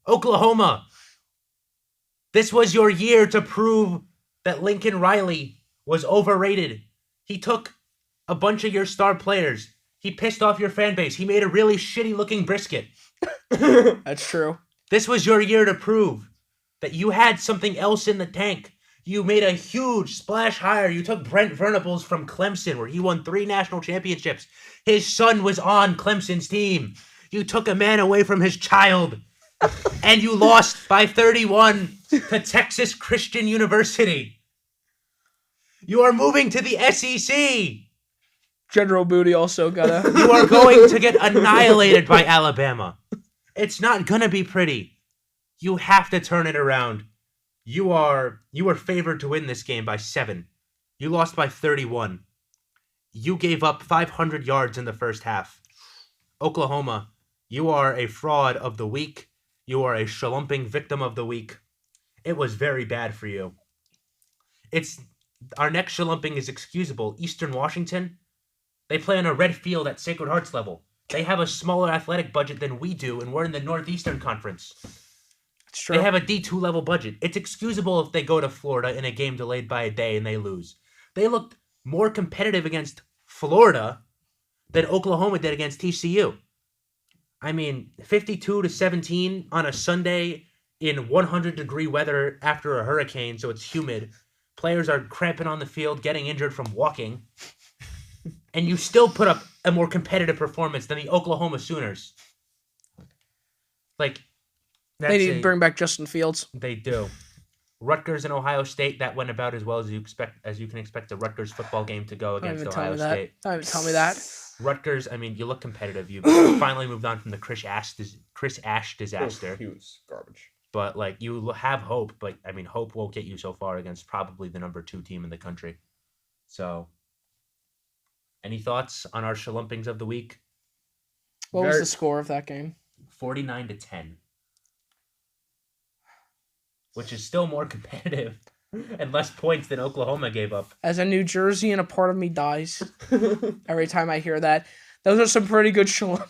Speaker 3: Oklahoma, this was your year to prove that Lincoln Riley was overrated. He took a bunch of your star players. He pissed off your fan base. He made a really shitty looking brisket.
Speaker 2: That's true.
Speaker 3: This was your year to prove that you had something else in the tank. You made a huge splash hire. You took Brent Venables from Clemson, where he won 3 national championships. His son was on Clemson's team. You took a man away from his child. And you lost by 31 to Texas Christian University. You are moving to the SEC.
Speaker 2: General Booty also got a...
Speaker 3: You are going to get annihilated by Alabama. It's not going to be pretty. You have to turn it around. You were favored to win this game by 7. You lost by 31. You gave up 500 yards in the first half. Oklahoma, you are a fraud of the week. You are a shalumping victim of the week. It was very bad for you. Our next shalumping is excusable. Eastern Washington, they play on a red field at Sacred Hearts level. They have a smaller athletic budget than we do, and we're in the Northeastern Conference.
Speaker 2: It's true.
Speaker 3: They have a D2 level budget. It's excusable if they go to Florida in a game delayed by a day and they lose. They looked more competitive against Florida than Oklahoma did against TCU. I mean, 52-17 on a Sunday in 100-degree weather after a hurricane, so it's humid. Players are cramping on the field, getting injured from walking. And you still put up a more competitive performance than the Oklahoma Sooners. Like,
Speaker 2: They need to bring back Justin Fields.
Speaker 3: They do. Rutgers and Ohio State, that went about as well as you can expect a Rutgers football game to go against Ohio State.
Speaker 2: Don't even tell me that.
Speaker 3: Rutgers, I mean, you look competitive. You finally moved on from the Chris Ash disaster.
Speaker 1: He was garbage.
Speaker 3: But, like, you have hope. But, I mean, hope won't get you so far against probably the number 2 team in the country. So, any thoughts on our shalumpings of the week?
Speaker 2: What was the score of that game?
Speaker 3: 49-10. Which is still more competitive and less points than Oklahoma gave up.
Speaker 2: As a New Jerseyan, a part of me dies every time I hear that. Those are some pretty good shalumpings.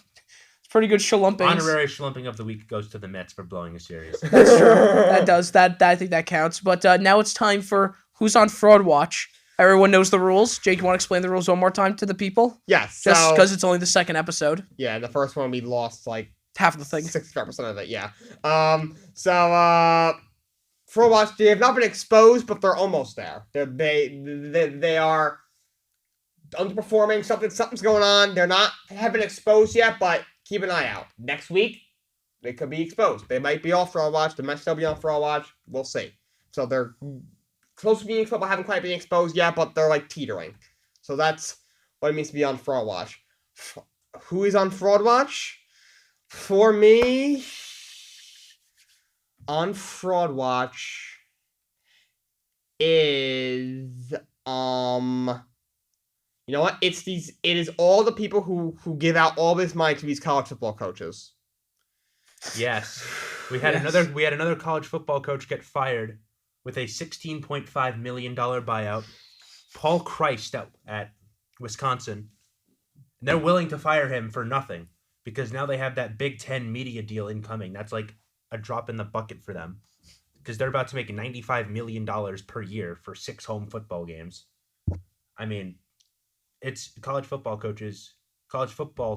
Speaker 3: Honorary shalumping of the week goes to the Mets for blowing a series.
Speaker 2: That's true. That does. I think that counts. But now it's time for Who's on Fraud Watch. Everyone knows the rules. Jake, you want to explain the rules one more time to the people?
Speaker 1: Yes.
Speaker 2: Just because it's only the second episode.
Speaker 1: Yeah, in the first one we lost like
Speaker 2: half of the thing.
Speaker 1: 65% of it, yeah. Fraud Watch, they have not been exposed, but they're almost there. They are underperforming. Something's going on. They haven't been exposed yet, but keep an eye out. Next week, they could be exposed. They might be off Fraud Watch. They might still be on Fraud Watch. We'll see. So they're close to being exposed, but haven't quite been exposed yet, but they're like teetering. So that's what it means to be on Fraud Watch. Who is on Fraud Watch? For me, on Fraud Watch is you know what? It is all the people who give out all this money to these college football coaches.
Speaker 3: Yes. We had another college football coach get fired with a $16.5 million buyout. Paul Christ at Wisconsin. And they're willing to fire him for nothing because now they have that Big Ten media deal incoming. That's like a drop in the bucket for them because they're about to make $95 million per year for 6 home football games. I mean, it's college football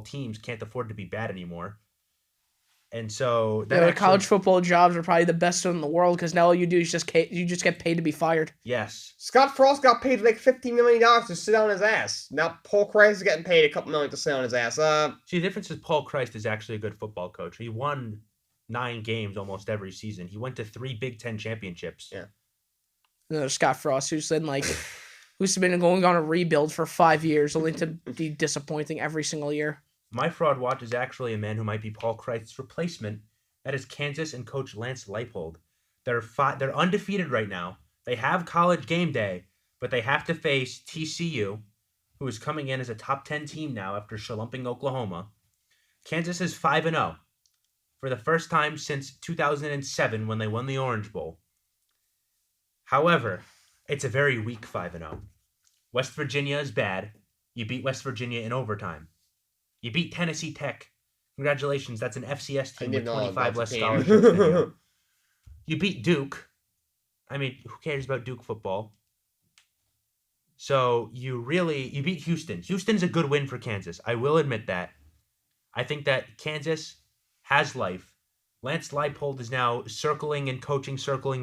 Speaker 3: teams can't afford to be bad anymore. And so
Speaker 2: college football jobs are probably the best in the world because now all you do is just get paid to be fired.
Speaker 3: Yes.
Speaker 1: Scott Frost got paid like $15 million to sit on his ass. Now Paul Christ is getting paid a couple million to sit on his ass.
Speaker 3: See, the difference is Paul Christ is actually a good football coach. He won 9 games almost every season. He went to 3 Big Ten championships.
Speaker 2: Yeah. Scott Frost, who's been going on a rebuild for 5 years, only to be disappointing every single year.
Speaker 3: My Fraud Watch is actually a man who might be Paul Christ's replacement. That is Kansas and coach Lance Leipold. They're undefeated right now. They have college game day, but they have to face TCU, who is coming in as a top 10 team now after shalumping Oklahoma. Kansas is 5-0 for the first time since 2007 when they won the Orange Bowl. However, it's a very weak 5-0. West Virginia is bad. You beat West Virginia in overtime. You beat Tennessee Tech. Congratulations, that's an FCS team with 25 less scholarships than you. You beat Duke. I mean, who cares about Duke football? So you beat Houston. Houston's a good win for Kansas. I will admit that. I think that Kansas has life. Lance Leipold is now circling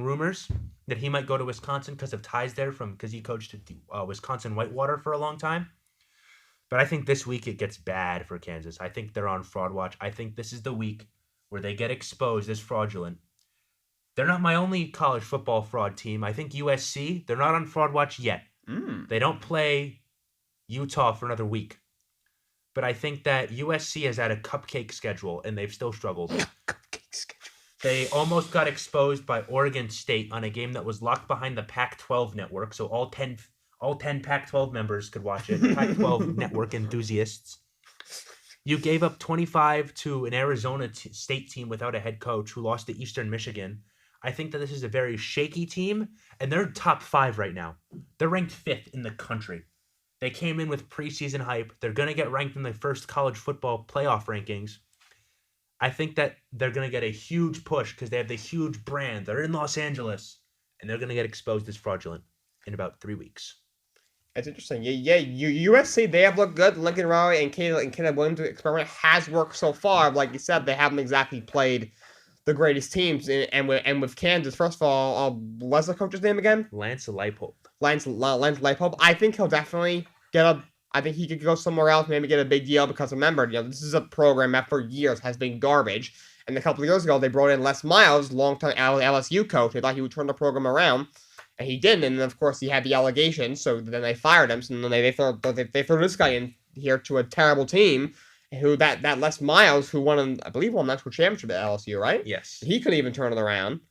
Speaker 3: rumors that he might go to Wisconsin because of ties there because he coached at Wisconsin Whitewater for a long time. But I think this week it gets bad for Kansas. I think they're on Fraud Watch. I think this is the week where they get exposed as fraudulent. They're not my only college football fraud team. I think USC, they're not on Fraud Watch yet. They don't play Utah for another week. But I think that USC has had a cupcake schedule, and they've still struggled.
Speaker 2: Cupcake schedule.
Speaker 3: They almost got exposed by Oregon State on a game that was locked behind the Pac-12 network, so all 10 Pac-12 members could watch it. Pac-12 network enthusiasts. You gave up 25 to an Arizona State team without a head coach who lost to Eastern Michigan. I think that this is a very shaky team, and they're top 5 right now. They're ranked 5th in the country. They came in with preseason hype. They're going to get ranked in the first college football playoff rankings. I think that they're going to get a huge push because they have the huge brand. They're in Los Angeles, and they're going to get exposed as fraudulent in about 3 weeks.
Speaker 1: That's interesting. USC, they have looked good. Lincoln Riley and Caleb Williams' experiment has worked so far. Like you said, they haven't exactly played the greatest teams. And with Kansas, first of all, what's the coach's name again?
Speaker 3: Lance Leipold.
Speaker 1: Lance Leipold. I think he'll definitely get a. I think he could go somewhere else, maybe get a big deal because remember, this is a program that for years has been garbage. And a couple of years ago, they brought in Les Miles, longtime LSU coach. They thought he would turn the program around, and he didn't. And then, of course, he had the allegations, so then they fired him. So then they throw this guy in here to a terrible team. Who that Les Miles, who won, I believe, won the national championship at LSU, right?
Speaker 3: Yes.
Speaker 1: He couldn't even turn it around,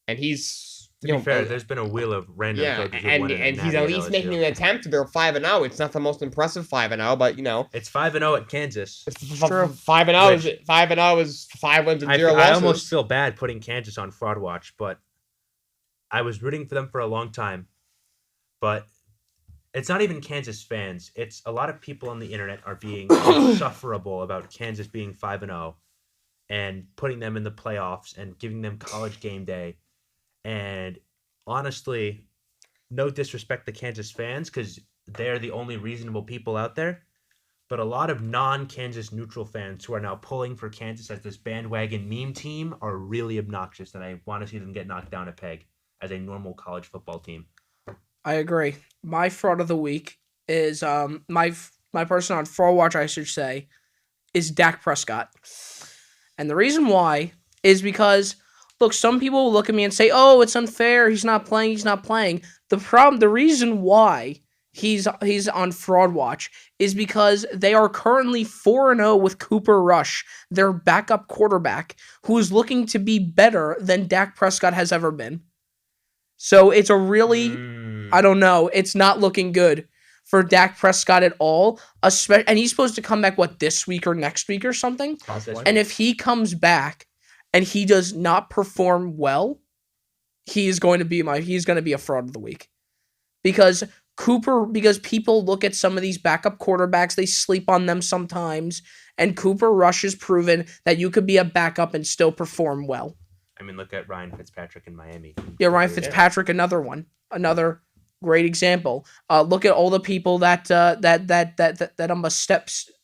Speaker 1: and he's.
Speaker 3: To be fair, there's been a wheel of random coaches who won it.
Speaker 1: And he's at least making an attempt. They're 5-0. It's not the most impressive 5-0, but
Speaker 3: it's 5-0 at Kansas.
Speaker 1: It's true. 5-0 is 5 wins and 0 losses.
Speaker 3: I almost feel bad putting Kansas on fraud watch, but I was rooting for them for a long time. But it's not even Kansas fans. It's a lot of people on the internet are being insufferable about Kansas being 5-0 and putting them in the playoffs and giving them college game day. And honestly, no disrespect to Kansas fans because they're the only reasonable people out there. But a lot of non-Kansas neutral fans who are now pulling for Kansas as this bandwagon meme team are really obnoxious. And I want to see them get knocked down a peg as a normal college football team.
Speaker 2: I agree. My fraud of the week is my person on fraud watch, I should say, is Dak Prescott. And the reason why is because look, some people will look at me and say, "Oh, it's unfair. He's not playing. The reason why he's on fraud watch is because they are currently 4-0 with Cooper Rush, their backup quarterback, who is looking to be better than Dak Prescott has ever been. So it's a really, I don't know, it's not looking good for Dak Prescott at all. And he's supposed to come back, this week or next week or something?
Speaker 1: Possibly.
Speaker 2: And if he comes back and he does not perform well, he's going to be a fraud of the week. Because people look at some of these backup quarterbacks, they sleep on them sometimes, and Cooper Rush has proven that you could be a backup and still perform well.
Speaker 3: I mean, look at Ryan Fitzpatrick in Miami.
Speaker 2: Yeah, Ryan Fitzpatrick, another one. Another great example. Look at all the people that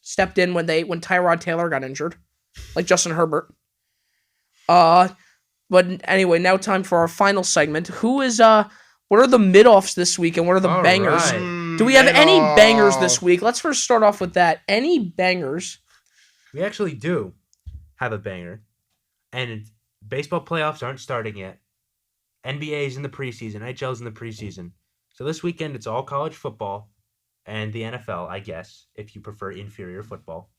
Speaker 2: stepped in when Tyrod Taylor got injured. Like Justin Herbert. But anyway, now time for our final segment. What are the mid-offs this week and what are the bangers?
Speaker 3: Right.
Speaker 2: Do we have any bangers this week? Let's first start off with that. Any bangers?
Speaker 3: We actually do have a banger. And baseball playoffs aren't starting yet. NBA is in the preseason. NHL is in the preseason. So this weekend, it's all college football and the NFL, I guess, if you prefer inferior football.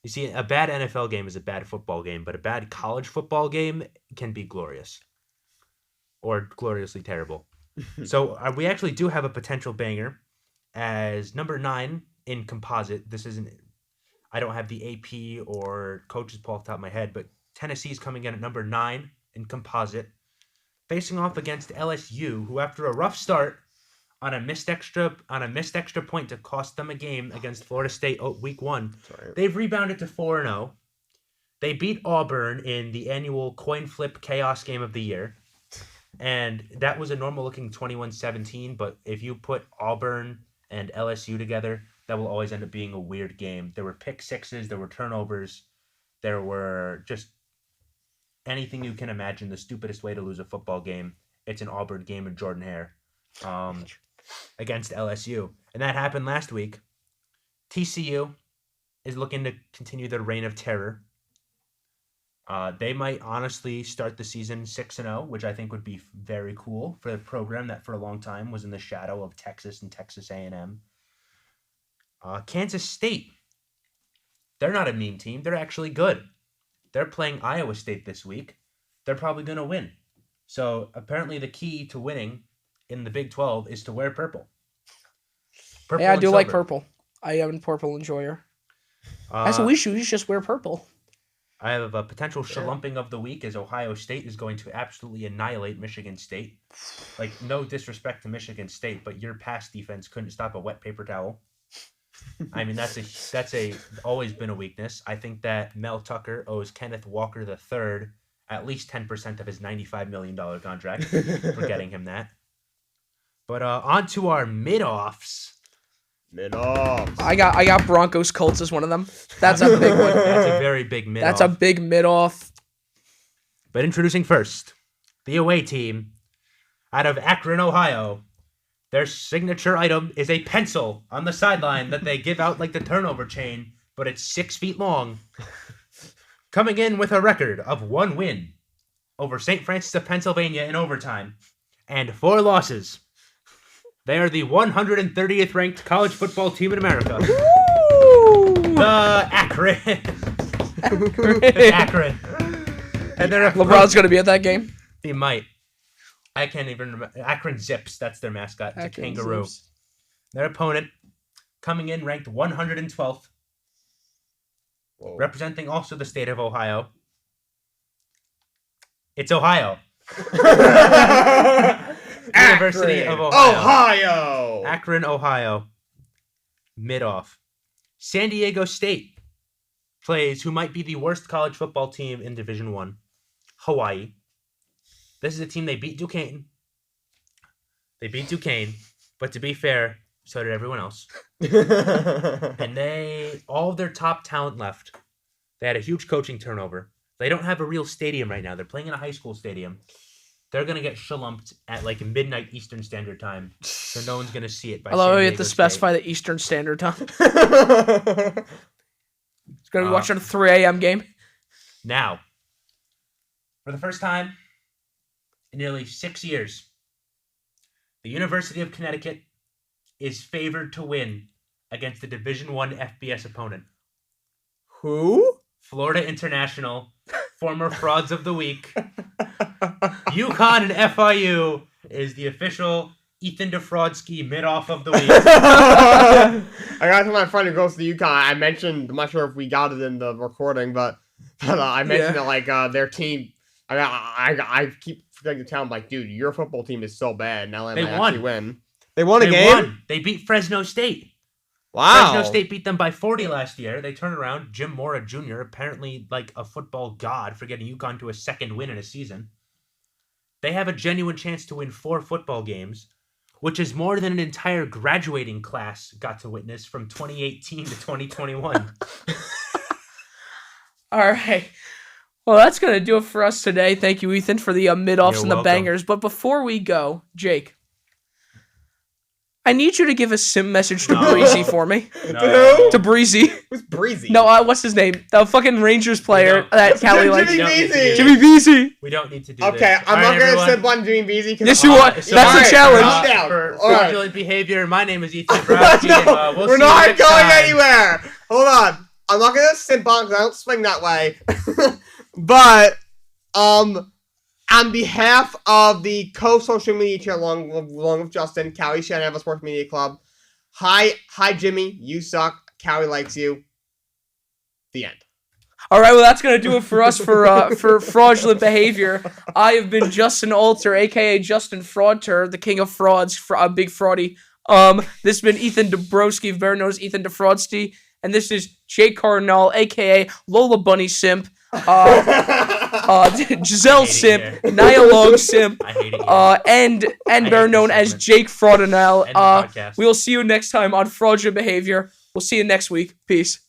Speaker 3: You see, a bad NFL game is a bad football game, but a bad college football game can be glorious. Or gloriously terrible. So we actually do have a potential banger as number 9 in composite. This isn't... I don't have the AP or coaches poll off the top of my head, but Tennessee's coming in at number 9 in composite, facing off against LSU, who after a rough start on a missed extra point to cost them a game against Florida State week 1, they've rebounded to 4-0. They beat Auburn in the annual coin flip chaos game of the year. And that was a normal-looking 21-17, but if you put Auburn and LSU together, that will always end up being a weird game. There were pick sixes, there were turnovers, there were just anything you can imagine, the stupidest way to lose a football game. It's an Auburn game in Jordan Hare against LSU. And that happened last week. TCU is looking to continue their reign of terror. They might honestly start the season 6-0, which I think would be very cool for a program that for a long time was in the shadow of Texas and Texas A&M. Kansas State, they're not a meme team. They're actually good. They're playing Iowa State this week. They're probably going to win. So apparently the key to winning in the Big 12 is to wear purple.
Speaker 2: Yeah, I do like purple. I am a purple enjoyer. That's what we should. We should just wear purple.
Speaker 3: I have a potential shalumping of the week as Ohio State is going to absolutely annihilate Michigan State. Like, no disrespect to Michigan State, but your pass defense couldn't stop a wet paper towel. I mean, that's always been a weakness. I think that Mel Tucker owes Kenneth Walker III at least 10% of his $95 million contract for getting him that. But on to our mid-offs.
Speaker 1: Mid-off.
Speaker 2: I got Broncos Colts as one of them. That's a big one.
Speaker 3: That's a very big mid.
Speaker 2: That's a big mid-off.
Speaker 3: But introducing first, the away team out of Akron, Ohio. Their signature item is a pencil on the sideline that they give out like the turnover chain, but it's 6 feet long. Coming in with a record of 1 win over St. Francis of Pennsylvania in overtime and 4 losses. They are the 130th ranked college football team in America.
Speaker 2: Woo!
Speaker 3: The Akron. The Akron. And they're
Speaker 2: LeBron's going to be at that game.
Speaker 3: They might. I can't even remember. Akron Zips, that's their mascot. It's a kangaroo.
Speaker 2: Zips.
Speaker 3: Their opponent coming in ranked 112th,
Speaker 1: Whoa.
Speaker 3: representing also the state of Ohio. It's Ohio. University of Ohio. Akron, Ohio. Mid-off. San Diego State plays who might be the worst college football team in Division I, Hawaii. This is a team they beat Duquesne. But to be fair, so did everyone else. And all of their top talent left. They had a huge coaching turnover. They don't have a real stadium right now. They're playing in a high school stadium. They're going to get shalumped at like midnight Eastern Standard Time. So no one's going to see it by
Speaker 2: Although
Speaker 3: San
Speaker 2: we
Speaker 3: Diego
Speaker 2: have to
Speaker 3: State.
Speaker 2: specify the Eastern Standard Time. It's going to be watching a 3 a.m. game.
Speaker 3: Now, for the first time in nearly 6 years, the University of Connecticut is favored to win against the Division I FBS opponent.
Speaker 1: Who?
Speaker 3: Florida International, former Frauds of the Week. UConn and FIU is the official Ethan DeFraudski mid-off of the week.
Speaker 1: I got to my friend who goes to UConn. I mentioned, I'm not sure if we got it in the recording, but I mentioned that like their team. I keep forgetting to tell them like, dude, your football team is so bad. Now they might
Speaker 3: won.
Speaker 1: actually win. They won a game.
Speaker 3: Won. They beat Fresno State.
Speaker 1: Wow.
Speaker 3: Fresno State beat them by 40 last year. They turned around. Jim Mora Jr., apparently like a football god for getting UConn to a second win in a season. They have a genuine chance to win 4 football games, which is more than an entire graduating class got to witness from 2018 to 2021.
Speaker 2: All right. Well, that's going to do it for us today. Thank you, Ethan, for the mid-offs
Speaker 3: You're
Speaker 2: and the
Speaker 3: welcome.
Speaker 2: bangers. But before we go, Jake, I need you to give a sim message to
Speaker 3: No.
Speaker 2: Breezy for me.
Speaker 3: No.
Speaker 2: To Breezy.
Speaker 1: Who's Breezy?
Speaker 2: No, what's his name? The fucking Rangers player
Speaker 3: don't-
Speaker 2: that Callie likes.
Speaker 1: Jimmy
Speaker 3: We don't need to
Speaker 1: Beasy.
Speaker 3: do
Speaker 2: Jimmy Beasy.
Speaker 3: We don't need to do
Speaker 1: Okay,
Speaker 3: this.
Speaker 1: I'm
Speaker 3: All
Speaker 1: not
Speaker 3: right,
Speaker 1: gonna
Speaker 3: everyone.
Speaker 1: sip on Jimmy Beasy.
Speaker 2: Yes, you are.
Speaker 3: So-
Speaker 2: That's
Speaker 1: Alright,
Speaker 2: a challenge.
Speaker 1: calm down.
Speaker 3: For
Speaker 1: All right.
Speaker 3: fraudulent behavior, my name is Ethan Browski.
Speaker 1: No,
Speaker 3: We'll
Speaker 1: we're
Speaker 3: see
Speaker 1: not
Speaker 3: you next
Speaker 1: going
Speaker 3: time.
Speaker 1: anywhere. Hold on. I'm not gonna simp on because I don't swing that way. But on behalf of the co-social media chair along with Justin, Callie Shannon of a Sports Media Club. Hi Jimmy, you suck. Callie likes you. The end.
Speaker 2: All right, well, that's going to do it for us for fraudulent behavior. I have been Justin Alter, a.k.a. Justin Fraudter, the king of frauds, Big Fraudy. This has been Ethan Dabrowski, better known as Ethan DeFraudski, and this is Jake Cardinal, a.k.a. Lola Bunny Simp, Giselle Simp, Nia Long Simp,
Speaker 3: I hate it. here.
Speaker 2: and better
Speaker 3: hate
Speaker 2: known
Speaker 3: this
Speaker 2: as
Speaker 3: segment.
Speaker 2: Jake Fraudinel.
Speaker 3: End the podcast.
Speaker 2: We will see you next time on Fraudulent Behavior. We'll see you next week. Peace.